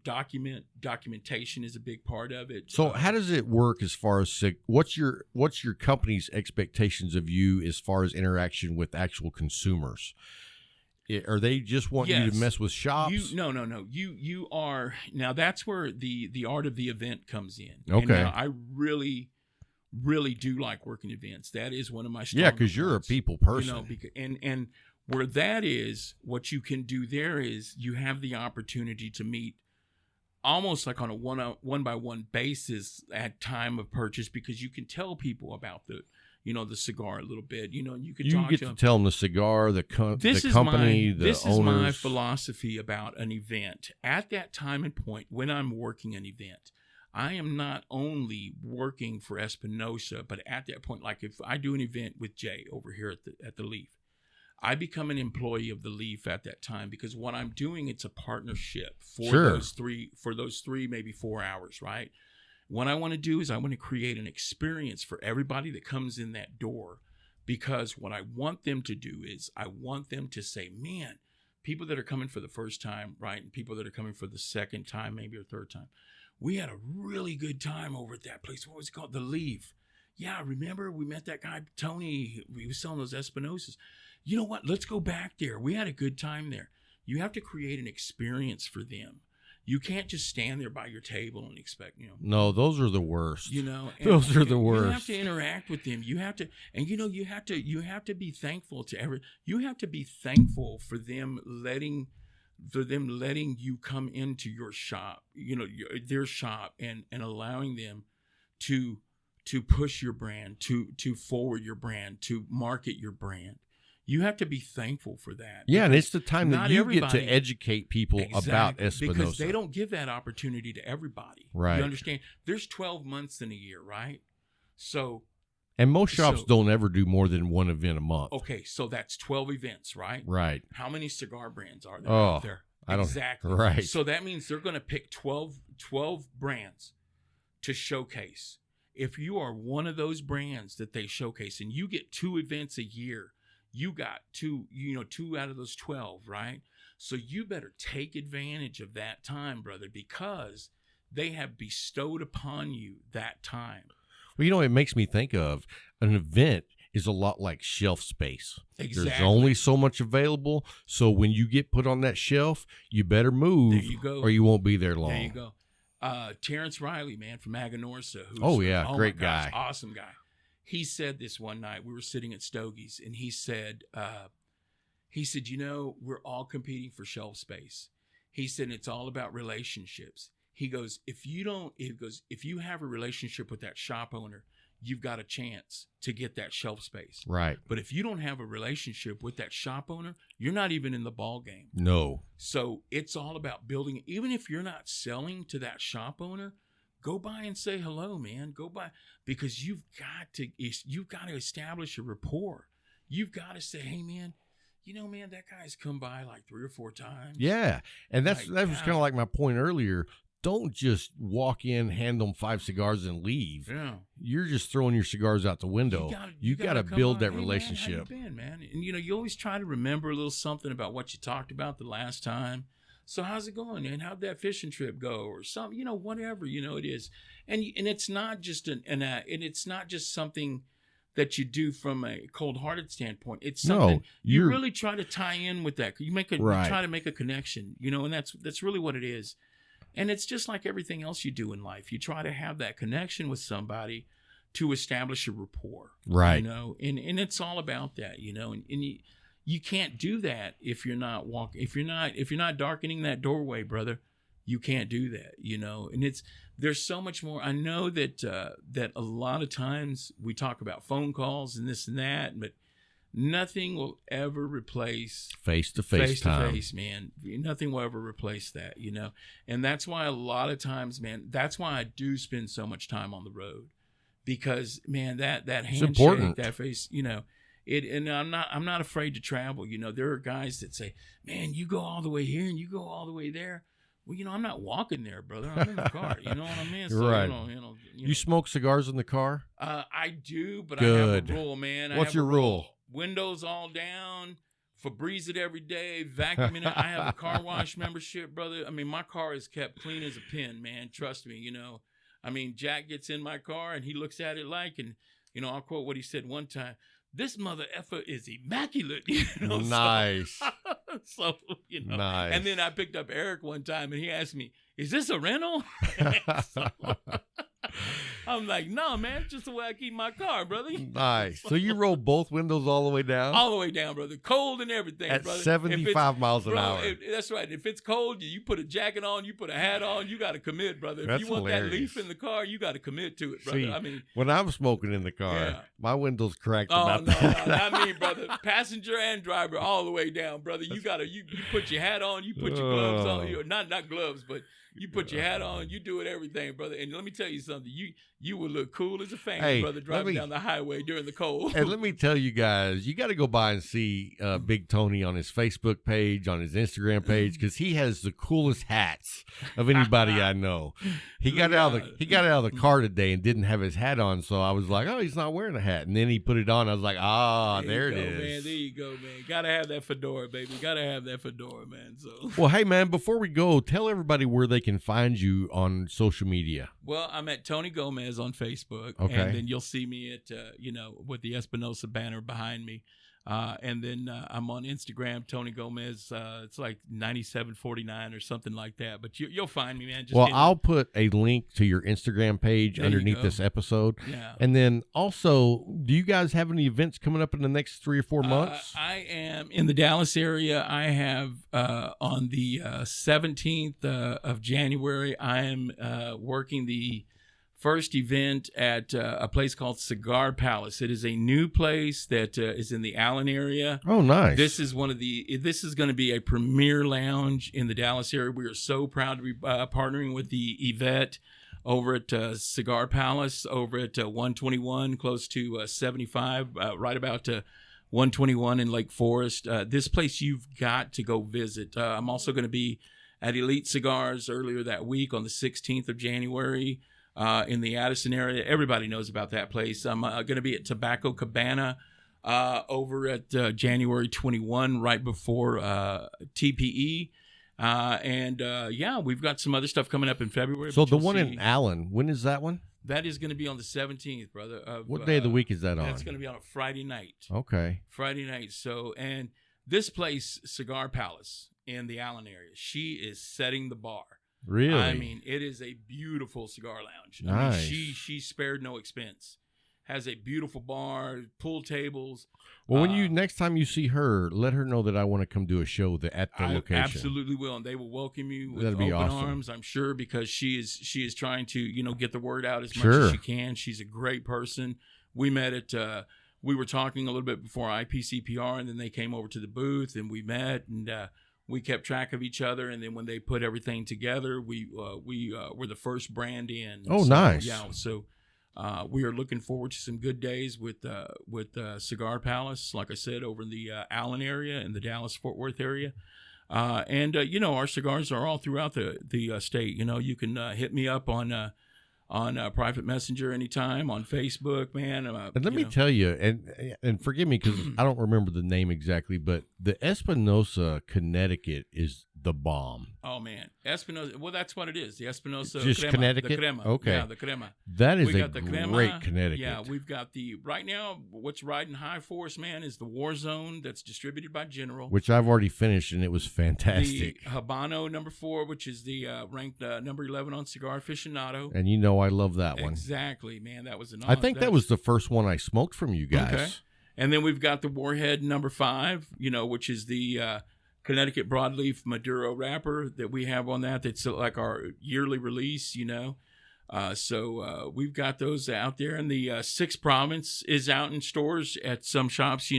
documentation is a big part of it. So how does it work as far as what's your company's expectations of you as far as interaction with actual consumers? Are they just want you to mess with shops? No. You are, now that's where the art of the event comes in. Okay. And now I really do like working events. That is one of my stronger because you're a points. people person. You know, and where that is, what you can do there is you have the opportunity to meet almost like on a one-by-one basis at time of purchase, because you can tell people about the cigar a little bit, and you can talk get to them. tell them the cigar, the company, This owners. is my philosophy about an event. At that time and point, when I'm working an event, I am not only working for Espinosa, but at that point, like if I do an event with Jay over here at the Leaf, I become an employee of the Leaf at that time, because what I'm doing, it's a partnership for those three, maybe 4 hours, right? What I want to do is I want to create an experience for everybody that comes in that door, because what I want them to do is I want them to say, man, people that are coming for the first time, right, and people that are coming for the second time, maybe or third time, we had a really good time over at that place. What was it called? The Leaf. Yeah, remember we met that guy, Tony. He was selling those Espinosas. You know what? Let's go back there. We had a good time there. You have to create an experience for them. You can't just stand there by your table and expect, No, those are the worst. Those are the worst. You have to interact with them. You have to, and you have to be thankful to you have to be thankful for them letting you come into your shop, their shop, and allowing them to push your brand, to forward your brand, to market your brand. You have to be thankful for that. Yeah, and it's the time that you get to everybody- educate people about Espinosa. Because they don't give that opportunity to everybody. Right. You understand? There's 12 months in a year, right? So, And most shops don't ever do more than one event a month. okay, so that's 12 events, right? Right. How many cigar brands are there out there? I don't- Exactly. right. So that means they're going to pick 12 brands to showcase. If you are one of those brands that they showcase and you get 2 events a year, you got 2 out of those 12, right? So you better take advantage of that time, brother, because they have bestowed upon you that time. Well, it makes me think of an event is a lot like shelf space. Exactly. There's only so much available. So when you get put on that shelf, you better move There you go. or you won't be there long. There you go. Terrence Riley, man, from Aganorsa. Great guy. Awesome guy. He said this one night. We were sitting at Stogie's, and he said, we're all competing for shelf space. He said, it's all about relationships. He goes, if you have a relationship with that shop owner, you've got a chance to get that shelf space. Right. But if you don't have a relationship with that shop owner, you're not even in the ball game. No. So it's all about building. Even if you're not selling to that shop owner, go by and say hello, man. Go by, because you've got to establish a rapport. You've got to say, hey, man, man, that guy's come by like 3 or 4 times. Yeah, and that was kind of like my point earlier. Don't just walk in, hand them 5 cigars, and leave. Yeah. You're just throwing your cigars out the window. You got to build that relationship. Man, how you been, man? And you always try to remember a little something about what you talked about the last time. So how's it going, man? How'd that fishing trip go, or something? Whatever it is, and it's not just it's not just something that you do from a cold-hearted standpoint. It's something you really try to tie in with that. You try to make a connection, and that's really what it is. And it's just like everything else you do in life. You try to have that connection with somebody to establish a rapport, right? And it's all about that, and you can't do that if you're not if you're not darkening that doorway, brother. You can't do that, and there's so much more. I know that that a lot of times we talk about phone calls and this and that, but nothing will ever replace face-to-face time. Face-to-face, man. Nothing will ever replace that, and that's why a lot of times, man, that's why I do spend so much time on the road, because, man, that handshake, that face, And I'm not afraid to travel. There are guys that say, man, you go all the way here and you go all the way there. Well, I'm not walking there, brother. I'm in the car. You know what I mean? So, right. You smoke cigars in the car? I do, but Good. I have a rule, man. What's your rule? Windows all down, Febreze it every day, vacuuming it. I have a car wash membership, brother. I mean, my car is kept clean as a pin, man. Trust me, I mean, Jack gets in my car and he looks at it and, I'll quote what he said one time. This mother effer is immaculate. Nice. So, Nice. And then I picked up Eric one time and he asked me, is this a rental? So, I'm like, no, man, it's just the way I keep my car, brother. Nice. So you roll both windows all the way down? All the way down, brother. Cold and everything, at brother. 75 miles an hour. That's right. If it's cold, you put a jacket on, you put a hat on, you got to commit, brother. If That's you want hilarious. that leaf in the car, you got to commit to it, brother. See, when I'm smoking in the car, my windows cracked about no, that. no, not me, brother. Passenger and driver all the way down, brother. You got to, you put your hat on, you put your gloves on. Not gloves, but you put your hat on, you do it everything, brother. And let me tell you something. You will look cool as a fan, brother, driving down the highway during the cold. And let me tell you guys, you got to go by and see Big Tony on his Facebook page, on his Instagram page, because he has the coolest hats of anybody I know. He got out of the car today and didn't have his hat on, so I was like, oh, he's not wearing a hat. And then he put it on. I was like, there it is. Man. There you go, man. Got to have that fedora, baby. Got to have that fedora, man. So. Well, hey, man, before we go, tell everybody where they can find you on social media. Well, I'm at Tony Gomez on Facebook. Okay. And then you'll see me at, with the Espinosa banner behind me. And then I'm on Instagram, Tony Gomez. It's like 9749 or something like that. But you'll find me, man. I'll put a link to your Instagram page underneath this episode. Yeah. And then also, do you guys have any events coming up in the next 3 or 4 months? I am in the Dallas area. I have on the 17th of January, I am working the first event at a place called Cigar Palace. It is a new place that is in the Allen area. Oh, nice. This is this is going to be a premier lounge in the Dallas area. We are so proud to be partnering with the Yvette over at Cigar Palace over at 121, close to 75, right about 121 in Lake Forest. This place you've got to go visit. I'm also going to be at Elite Cigars earlier that week on the 16th of January. In the Addison area. Everybody knows about that place. I'm going to be at Tobacco Cabana over at January 21, right before TPE. We've got some other stuff coming up in February. So the one in Allen, when is that one? That is going to be on the 17th, brother. What day of the week is that on? That's going to be on a Friday night. Okay. Friday night. So, and this place, Cigar Palace in the Allen area, she is setting the bar. Really? I mean, it is a beautiful cigar lounge. Nice. I mean, she spared no expense. Has a beautiful bar, pool tables. Well, when next time you see her, let her know that I want to come do a show at the location. Absolutely will, and they will welcome you with That'd be open awesome. arms. I'm sure because she is trying to get the word out as much Sure. as she can. She's a great person. We met at we were talking a little bit before IPCPR, and then they came over to the booth and we met and. We kept track of each other, and then when they put everything together, we were the first brand in. Oh, nice! Yeah, so we are looking forward to some good days with Cigar Palace, like I said, over in the Allen area and the Dallas-Fort Worth area, our cigars are all throughout the state. You can hit me up on private messenger anytime on Facebook, man. And let me tell you, and forgive me because I don't remember the name exactly, but the Espinosa, Connecticut is the bomb. Oh man, Espinosa. Well, that's what it is. The Espinosa, just crema, Connecticut. The crema. Okay, yeah, the crema. That is we a got the great crema. Connecticut. Yeah, we've got right now. What's riding high for us, man, is the War Zone that's distributed by General, which I've already finished, and it was fantastic. The Habano No. 4, which is the ranked number 11 on Cigar Aficionado. And I love that one. Exactly, man. That was I think that was the first one I smoked from you guys. Okay. And then we've got the Warhead No. 5, which is the Connecticut Broadleaf Maduro wrapper that we have on that. That's like our yearly release, So we've got those out there. And the 6th Province is out in stores at some shops,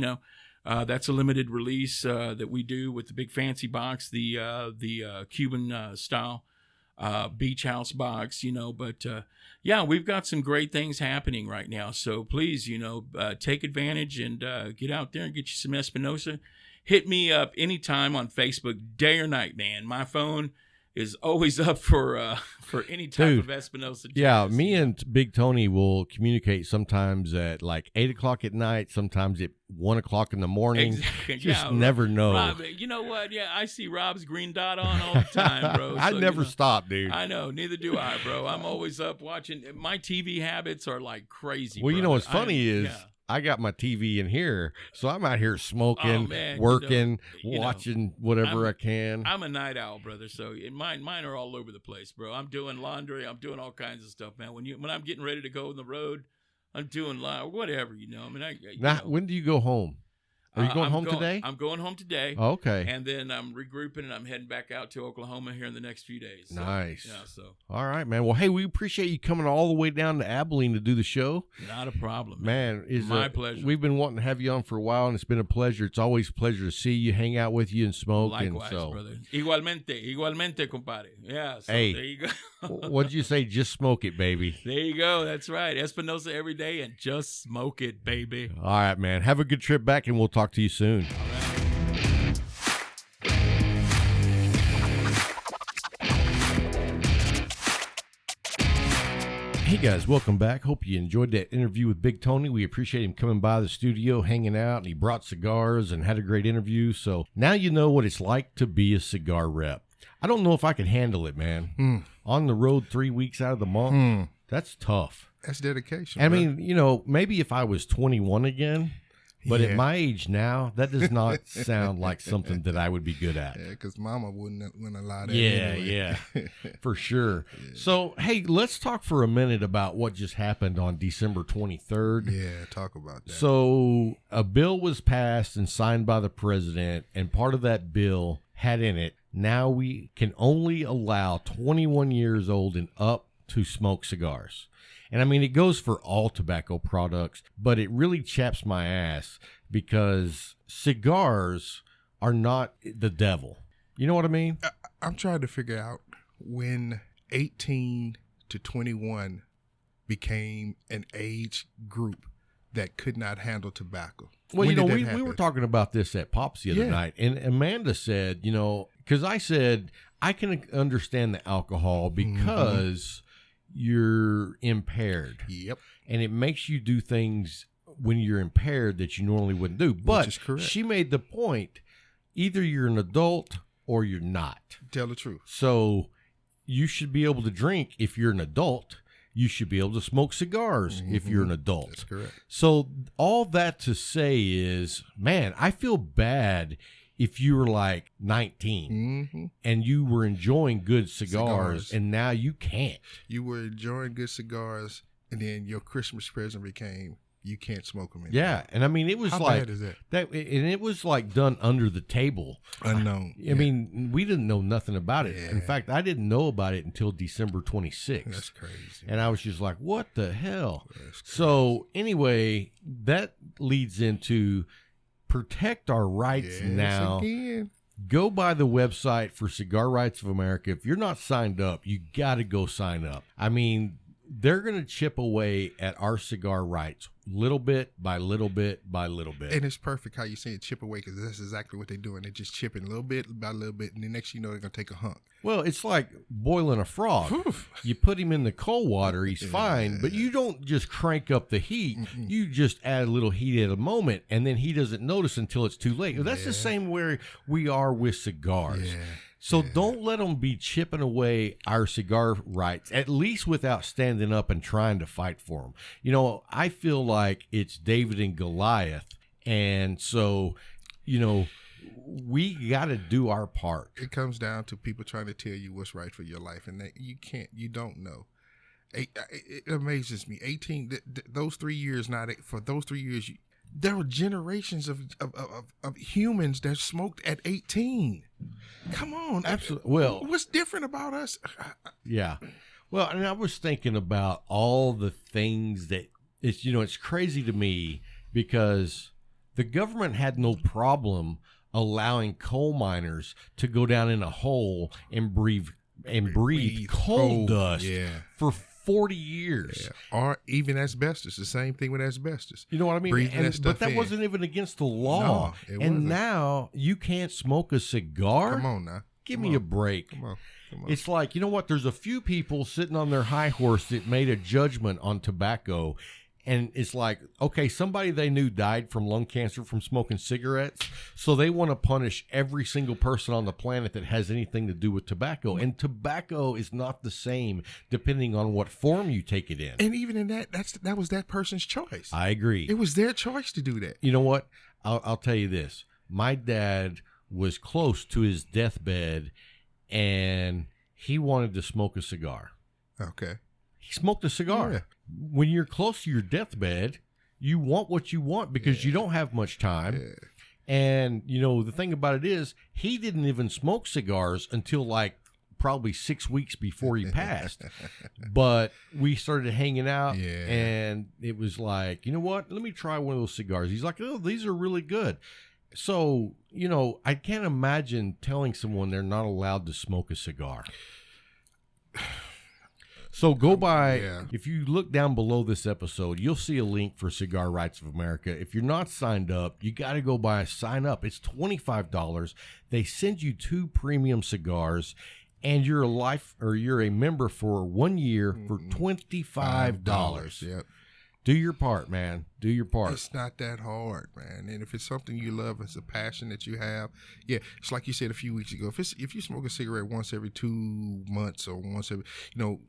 That's a limited release that we do with the big fancy box, the Cuban style. Beach House box, but yeah, we've got some great things happening right now. So please, take advantage and get out there and get you some Espinosa. Hit me up anytime on Facebook, day or night, man. My phone is always up for any type of Espinosa. Yeah, jazz. me and Big Tony will communicate sometimes at like 8:00 at night, sometimes at 1:00 in the morning. Exactly. Just never know. Rob, you know what? Yeah, I see Rob's green dot on all the time, bro. I So, never stop, dude. I know, neither do I, bro. I'm always up watching. My TV habits are like crazy. Well, you know brother. what's funny is yeah. I got my TV in here, so I'm out here smoking, Oh, man, working, you know, watching whatever I can. I'm a night owl, brother. So mine are all over the place, bro. I'm doing laundry. I'm doing all kinds of stuff, man. When I'm getting ready to go on the road, I'm doing whatever, I mean, Now, when do you go home? Are you going home today? I'm going home today. Oh, okay. And then I'm regrouping and I'm heading back out to Oklahoma here in the next few days. So, Nice. Yeah, so All right, man. Well, hey, we appreciate you coming all the way down to Abilene to do the show. not a problem. Man, My pleasure. We've been wanting to have you on for a while, and it's been a pleasure. It's always a pleasure to see you, hang out with you, and smoke. Likewise, and so, brother. Igualmente, compadre. Yeah. So Hey. there you go. What'd you say? Just smoke it, baby. There you go. That's right. Espinosa every day and just smoke it, baby. All right, man. Have a good trip back, and we'll talk to you soon. Hey guys, welcome back. Hope you enjoyed that interview with Big Tony. We appreciate him coming by the studio, hanging out, and he brought cigars and had a great interview. So now you know what it's like to be a cigar rep. I don't know if I could handle it, man. On the road 3 weeks out of the month, that's tough. That's dedication. I bro. mean, maybe if I was 21 again, but Yeah. at my age now, that does not sound like something that I would be good at. Yeah, because Mama wouldn't allow that. Yeah, anyway. yeah, for sure. So, hey, let's talk for a minute about what just happened on December 23rd. Yeah, talk about that. So, a bill was passed and signed by the president, and part of that bill had in it, now we can only allow 21 years old and up to smoke cigars. And I mean, it goes for all tobacco products, but it really chaps my ass because cigars are not the devil. You know what I mean? I'm trying to figure out when 18 to 21 became an age group that could not handle tobacco. Well, When did that we happen? were talking about this at Pops the other Yeah. night, and Amanda said, because I said, I can understand the alcohol because you're impaired. Yep. And it makes you do things when you're impaired that you normally wouldn't do. But is correct. she made the point, either you're an adult or you're not. Tell the truth. So you should be able to drink if you're an adult. You should be able to smoke cigars if you're an adult. That's correct. So all that to say is, man, I feel bad if you were like 19 and you were enjoying good cigars and now you can't. You were enjoying good cigars, and then your Christmas present became you can't smoke them anymore. Yeah, and I mean it was How like bad is that? and it was like done under the table. Unknown. I mean, we didn't know nothing about it. Yeah. In fact, I didn't know about it until December 26th. That's crazy. And I was just like, what the hell? That's So anyway, that leads into protect our rights Yes, now. again. Go by the website for Cigar Rights of America. If you're not signed up, you got to go sign up. I mean, they're going to chip away at our cigar rights little bit by little bit by little bit. And it's perfect how you say it, chip away, because that's exactly what they're doing. They're just chipping a little bit by little bit, and the next you know, they're going to take a hunk. Well, it's like boiling a frog. You put him in the cold water, he's fine, but you don't just crank up the heat. You just add a little heat at a moment, and then he doesn't notice until it's too late. That's the same way we are with cigars. Yeah. So don't let them be chipping away our cigar rights, at least without standing up and trying to fight for them. You know, I feel like it's David and Goliath, and so, we got to do our part. It comes down to people trying to tell you what's right for your life, and you don't know. It amazes me. 18, those 3 years, for those 3 years, there were generations of humans that smoked at 18. Come on. Absolutely. Well, what's different about us? yeah. Well, and I was thinking about all the things that it's crazy to me because the government had no problem allowing coal miners to go down in a hole and breathe and breathe coal dust for 40 years. Yeah. Or even asbestos. The same thing with asbestos. You know what I mean? But that wasn't even against the law. No, it and wasn't. now you can't smoke a cigar? Come on now. Give me a break. Come on. It's like, you know what? There's a few people sitting on their high horse that made a judgment on tobacco. And it's like, okay, somebody they knew died from lung cancer from smoking cigarettes. So they want to punish every single person on the planet that has anything to do with tobacco. And tobacco is not the same depending on what form you take it in. And even in that was that person's choice. I agree. It was their choice to do that. You know what? I'll tell you this. My dad was close to his deathbed, and he wanted to smoke a cigar. Okay. He smoked a cigar. Yeah. When you're close to your deathbed, you want what you want because you don't have much time. Yeah. And, you know, the thing about it is he didn't even smoke cigars until like probably 6 weeks before he passed. But we started hanging out, and it was like, you know what? Let me try one of those cigars. He's like, oh, these are really good. So, you know, I can't imagine telling someone they're not allowed to smoke a cigar. So go by, if you look down below this episode, you'll see a link for Cigar Rights of America. If you're not signed up, you got to go by sign up. It's $25. They send you 2 premium cigars, and you're a member for 1 year for $25. Yep. Do your part, man. Do your part. It's not that hard, man. And if it's something you love, it's a passion that you have. Yeah, it's like you said a few weeks ago. If you smoke a cigarette once every 2 months or once every,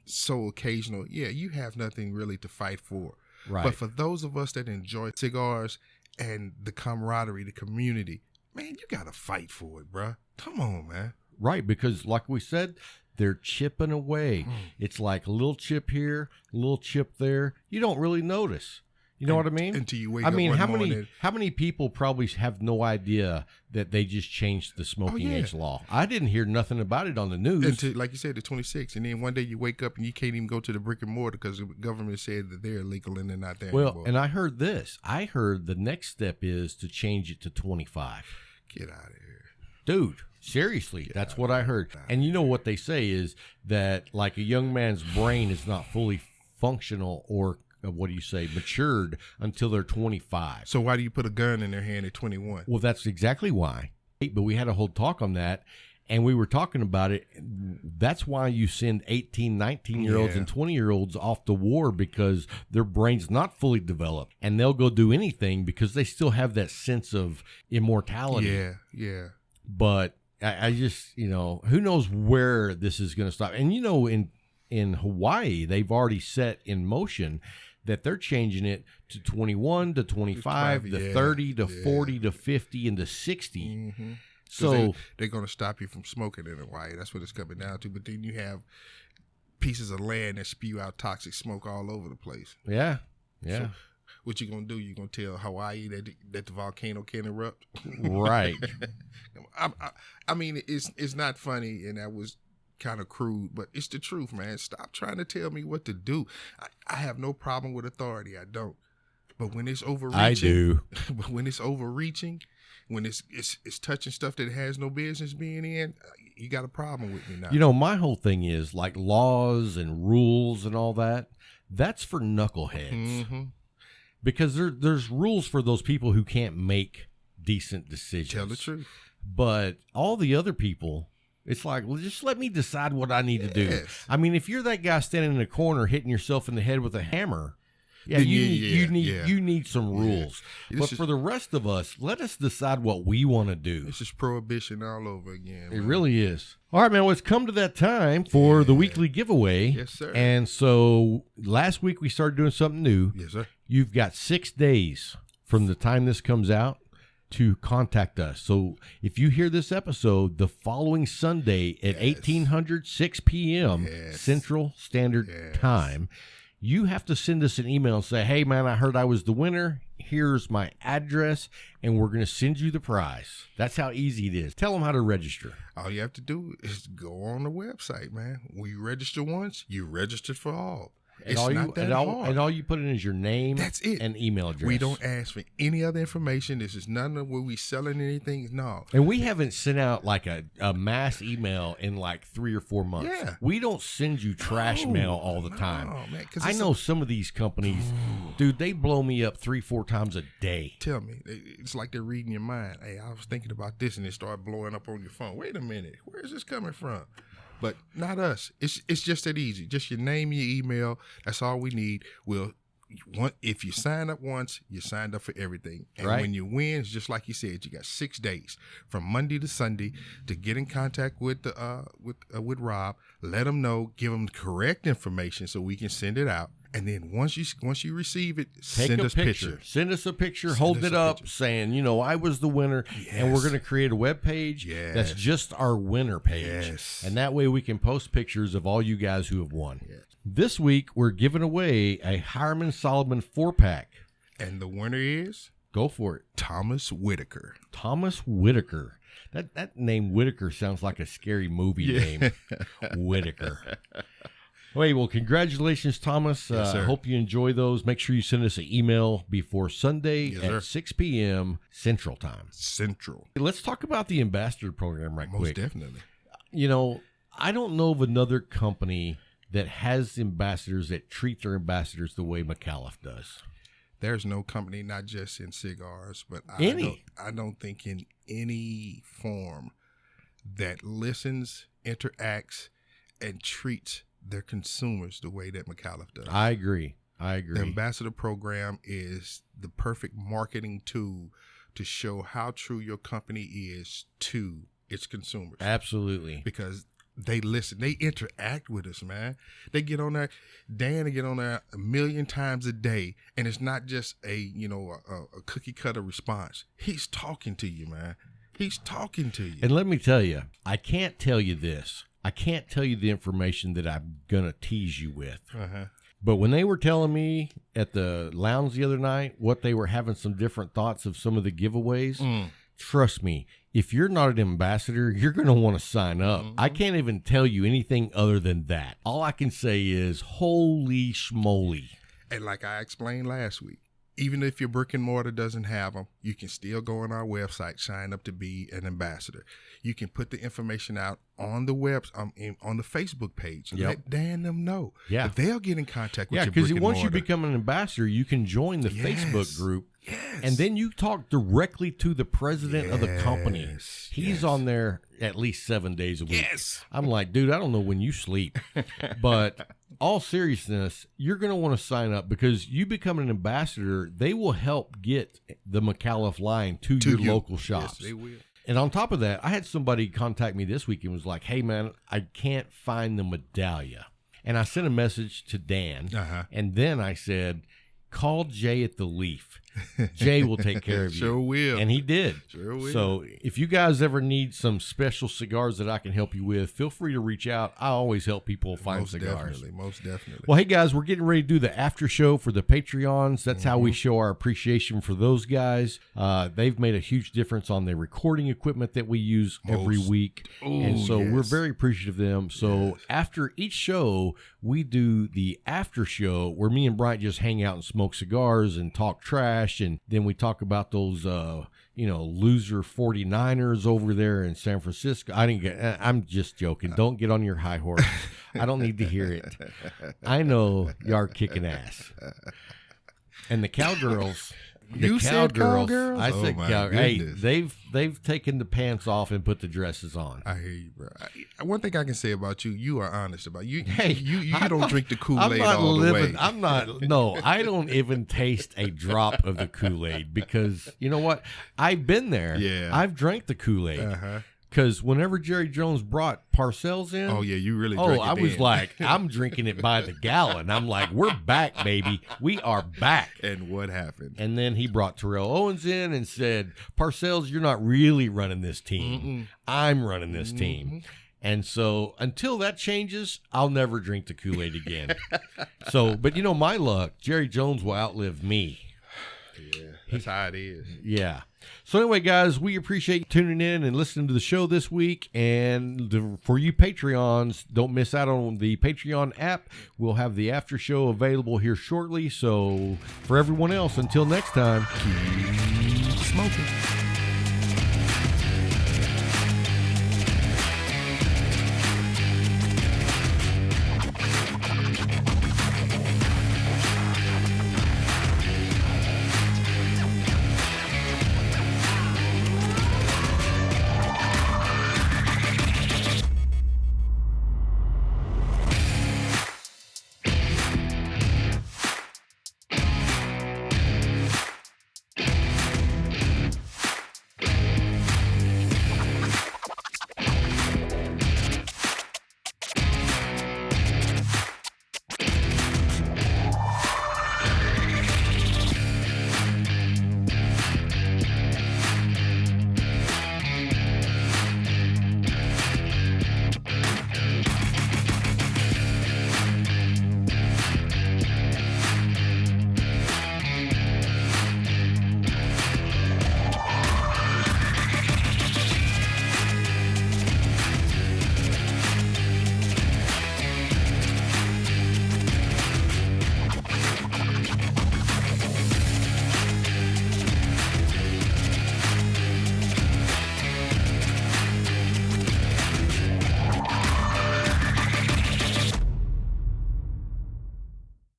so occasional, you have nothing really to fight for. Right. But for those of us that enjoy cigars and the camaraderie, the community, man, you got to fight for it, bruh. Come on, man. Right, because like we said, they're chipping away. It's like a little chip here, a little chip there. You don't really notice. You know what I mean? Until you wake up one morning. How many people probably have no idea that they just changed the smoking age law? I didn't hear nothing about it on the news. Until, like you said, the 26th. And then one day you wake up and you can't even go to the brick and mortar because the government said that they're illegal and they're not there anymore. And I heard this. I heard the next step is to change it to 25. Get out of here. Dude. Seriously, that's what I heard. And you know what they say is that like a young man's brain is not fully functional or matured until they're 25. So why do you put a gun in their hand at 21? Well, that's exactly why. But we had a whole talk on that, and we were talking about it. That's why you send 18, 19-year-olds and 20-year-olds off to war, because their brain's not fully developed, and they'll go do anything because they still have that sense of immortality. Yeah. But I just, who knows where this is going to stop. And, in Hawaii, they've already set in motion that they're changing it to 21 to 25 to 30 to 40 to 50 and to 60. Mm-hmm. So they're going to stop you from smoking in Hawaii. That's what it's coming down to. But then you have pieces of land that spew out toxic smoke all over the place. Yeah. So what you going to do? You going to tell Hawaii that the volcano can erupt? Right. I mean, it's not funny, and that was kind of crude, but it's the truth, man. Stop trying to tell me what to do. I have no problem with authority. I don't. But when it's overreaching, I do. But when it's overreaching, when it's touching stuff that it has no business being in, you got a problem with me now. My whole thing is like laws and rules and all that. That's for knuckleheads. Mm-hmm. Because there's rules for those people who can't make decent decisions. Tell the truth. But all the other people, it's like, well, just let me decide what I need to do. I mean, if you're that guy standing in a corner hitting yourself in the head with a hammer, you need some rules. But for the rest of us, let us decide what we want to do. This is prohibition all over again. It really is. All right, man, well, it's come to that time for the weekly giveaway. Yes, sir. And so last week we started doing something new. Yes, sir. You've got 6 days from the time this comes out to contact us. So if you hear this episode the following Sunday at 1800, 6 p.m. Central Standard Time, you have to send us an email and say, hey, man, I heard I was the winner. Here's my address, and we're going to send you the prize. That's how easy it is. Tell them how to register. All you have to do is go on the website, man. When you register once, you registered for all. And It's all not you that hard. and all you put in is your name. That's it. And email address. We don't ask for any other information. This is none of where we selling anything. No. And we haven't sent out like a mass email in like 3 or 4 months. Yeah. We don't send you trash mail all the time. Man, 'cause I it's know some of these companies, dude, they blow me up 3-4 times a day. Tell me, it's like they're reading your mind. Hey, I was thinking about this, and it started blowing up on your phone. Wait a minute, where is this coming from? But not us. It's just that easy. Just your name, your email. That's all we need. If you sign up once, you signed up for everything. And Right. when you win, it's just like you said. You got 6 days from Monday to Sunday to get in contact with Rob. Let him know. Give him the correct information so we can send it out. And then once you receive it, send us pictures. Send us a picture, hold it up, saying, I was the winner, and we're going to create a web page that's just our winner page. Yes. And that way we can post pictures of all you guys who have won. Yes. This week, we're giving away a Hireman Solomon 4-pack. And the winner is? Go for it. Thomas Whitaker. Thomas Whitaker. That name Whitaker sounds like a scary movie name. Whitaker. Hey, well, congratulations, Thomas. Yes, sir. Hope you enjoy those. Make sure you send us an email before Sunday at 6 p.m. Central Time. Central. Let's talk about the ambassador program Most quick. definitely. I don't know of another company that has ambassadors that treat their ambassadors the way McAuliffe does. There's no company, not just in cigars, but I don't think in any form that listens, interacts, and treats their consumers the way that McAuliffe does. I agree. The ambassador program is the perfect marketing tool to show how true your company is to its consumers. Absolutely. Because they listen, they interact with us, man. They get on there, Dan will get on there 1 million times a day, and it's not just a cookie cutter response. He's talking to you, man. He's talking to you. And let me tell you, I can't tell you this. I can't tell you the information that I'm going to tease you with. Uh-huh. But when they were telling me at the lounge the other night what they were having some different thoughts of some of the giveaways, trust me, if you're not an ambassador, you're going to want to sign up. I can't even tell you anything other than that. All I can say is, holy schmoly. And like I explained last week, even if your brick and mortar doesn't have them, you can still go on our website, sign up to be an ambassador. You can put the information out on the on the Facebook page. And let Dan them know. Yeah. But they'll get in contact with Yeah, your brick because and once mortar. you become an ambassador, you can join the Facebook group. Yes. And then you talk directly to the president of the company. He's on there at least 7 days a week. Yes. I'm like, dude, I don't know when you sleep. But all seriousness, you're going to want to sign up because you become an ambassador. They will help get the McAuliffe line to your local shops. Yes, they will. And on top of that, I had somebody contact me this week and was like, hey, man, I can't find the medallia. And I sent a message to Dan. And then I said, call Jay at the Leaf. Jay will take care of you. Sure will. And he did. Sure will. So if you guys ever need some special cigars that I can help you with, feel free to reach out. I always help people find cigars. Most definitely. Well, hey, guys, we're getting ready to do the after show for the Patreons. That's how we show our appreciation for those guys. They've made a huge difference on the recording equipment that we use every week. And so we're very appreciative of them. So after each show, we do the after show where me and Bryant just hang out and smoke cigars and talk trash. And then we talk about those, loser 49ers over there in San Francisco. I'm just joking. Don't get on your high horse. I don't need to hear it. I know you are kicking ass. And the Cowgirls. You said Cowgirls? I said Cowgirls. Hey, they've taken the pants off and put the dresses on. I hear you, bro. One thing I can say about you, you are honest about you. Hey, you don't drink the Kool-Aid all the way. I don't even taste a drop of the Kool-Aid because you know what? I've been there. Yeah. I've drank the Kool-Aid. Because whenever Jerry Jones brought Parcells in, you really drank it. I was like, I'm drinking it by the gallon. I'm like, we're back, baby. We are back. And what happened? And then he brought Terrell Owens in and said, Parcells, you're not really running this team. I'm running this team. And so until that changes, I'll never drink the Kool-Aid again. But my luck, Jerry Jones will outlive me. Yeah. That's how it is. Yeah. So anyway, guys, we appreciate you tuning in and listening to the show this week. And for you Patreons, don't miss out on the Patreon app. We'll have the after show available here shortly. So for everyone else, until next time, keep smoking.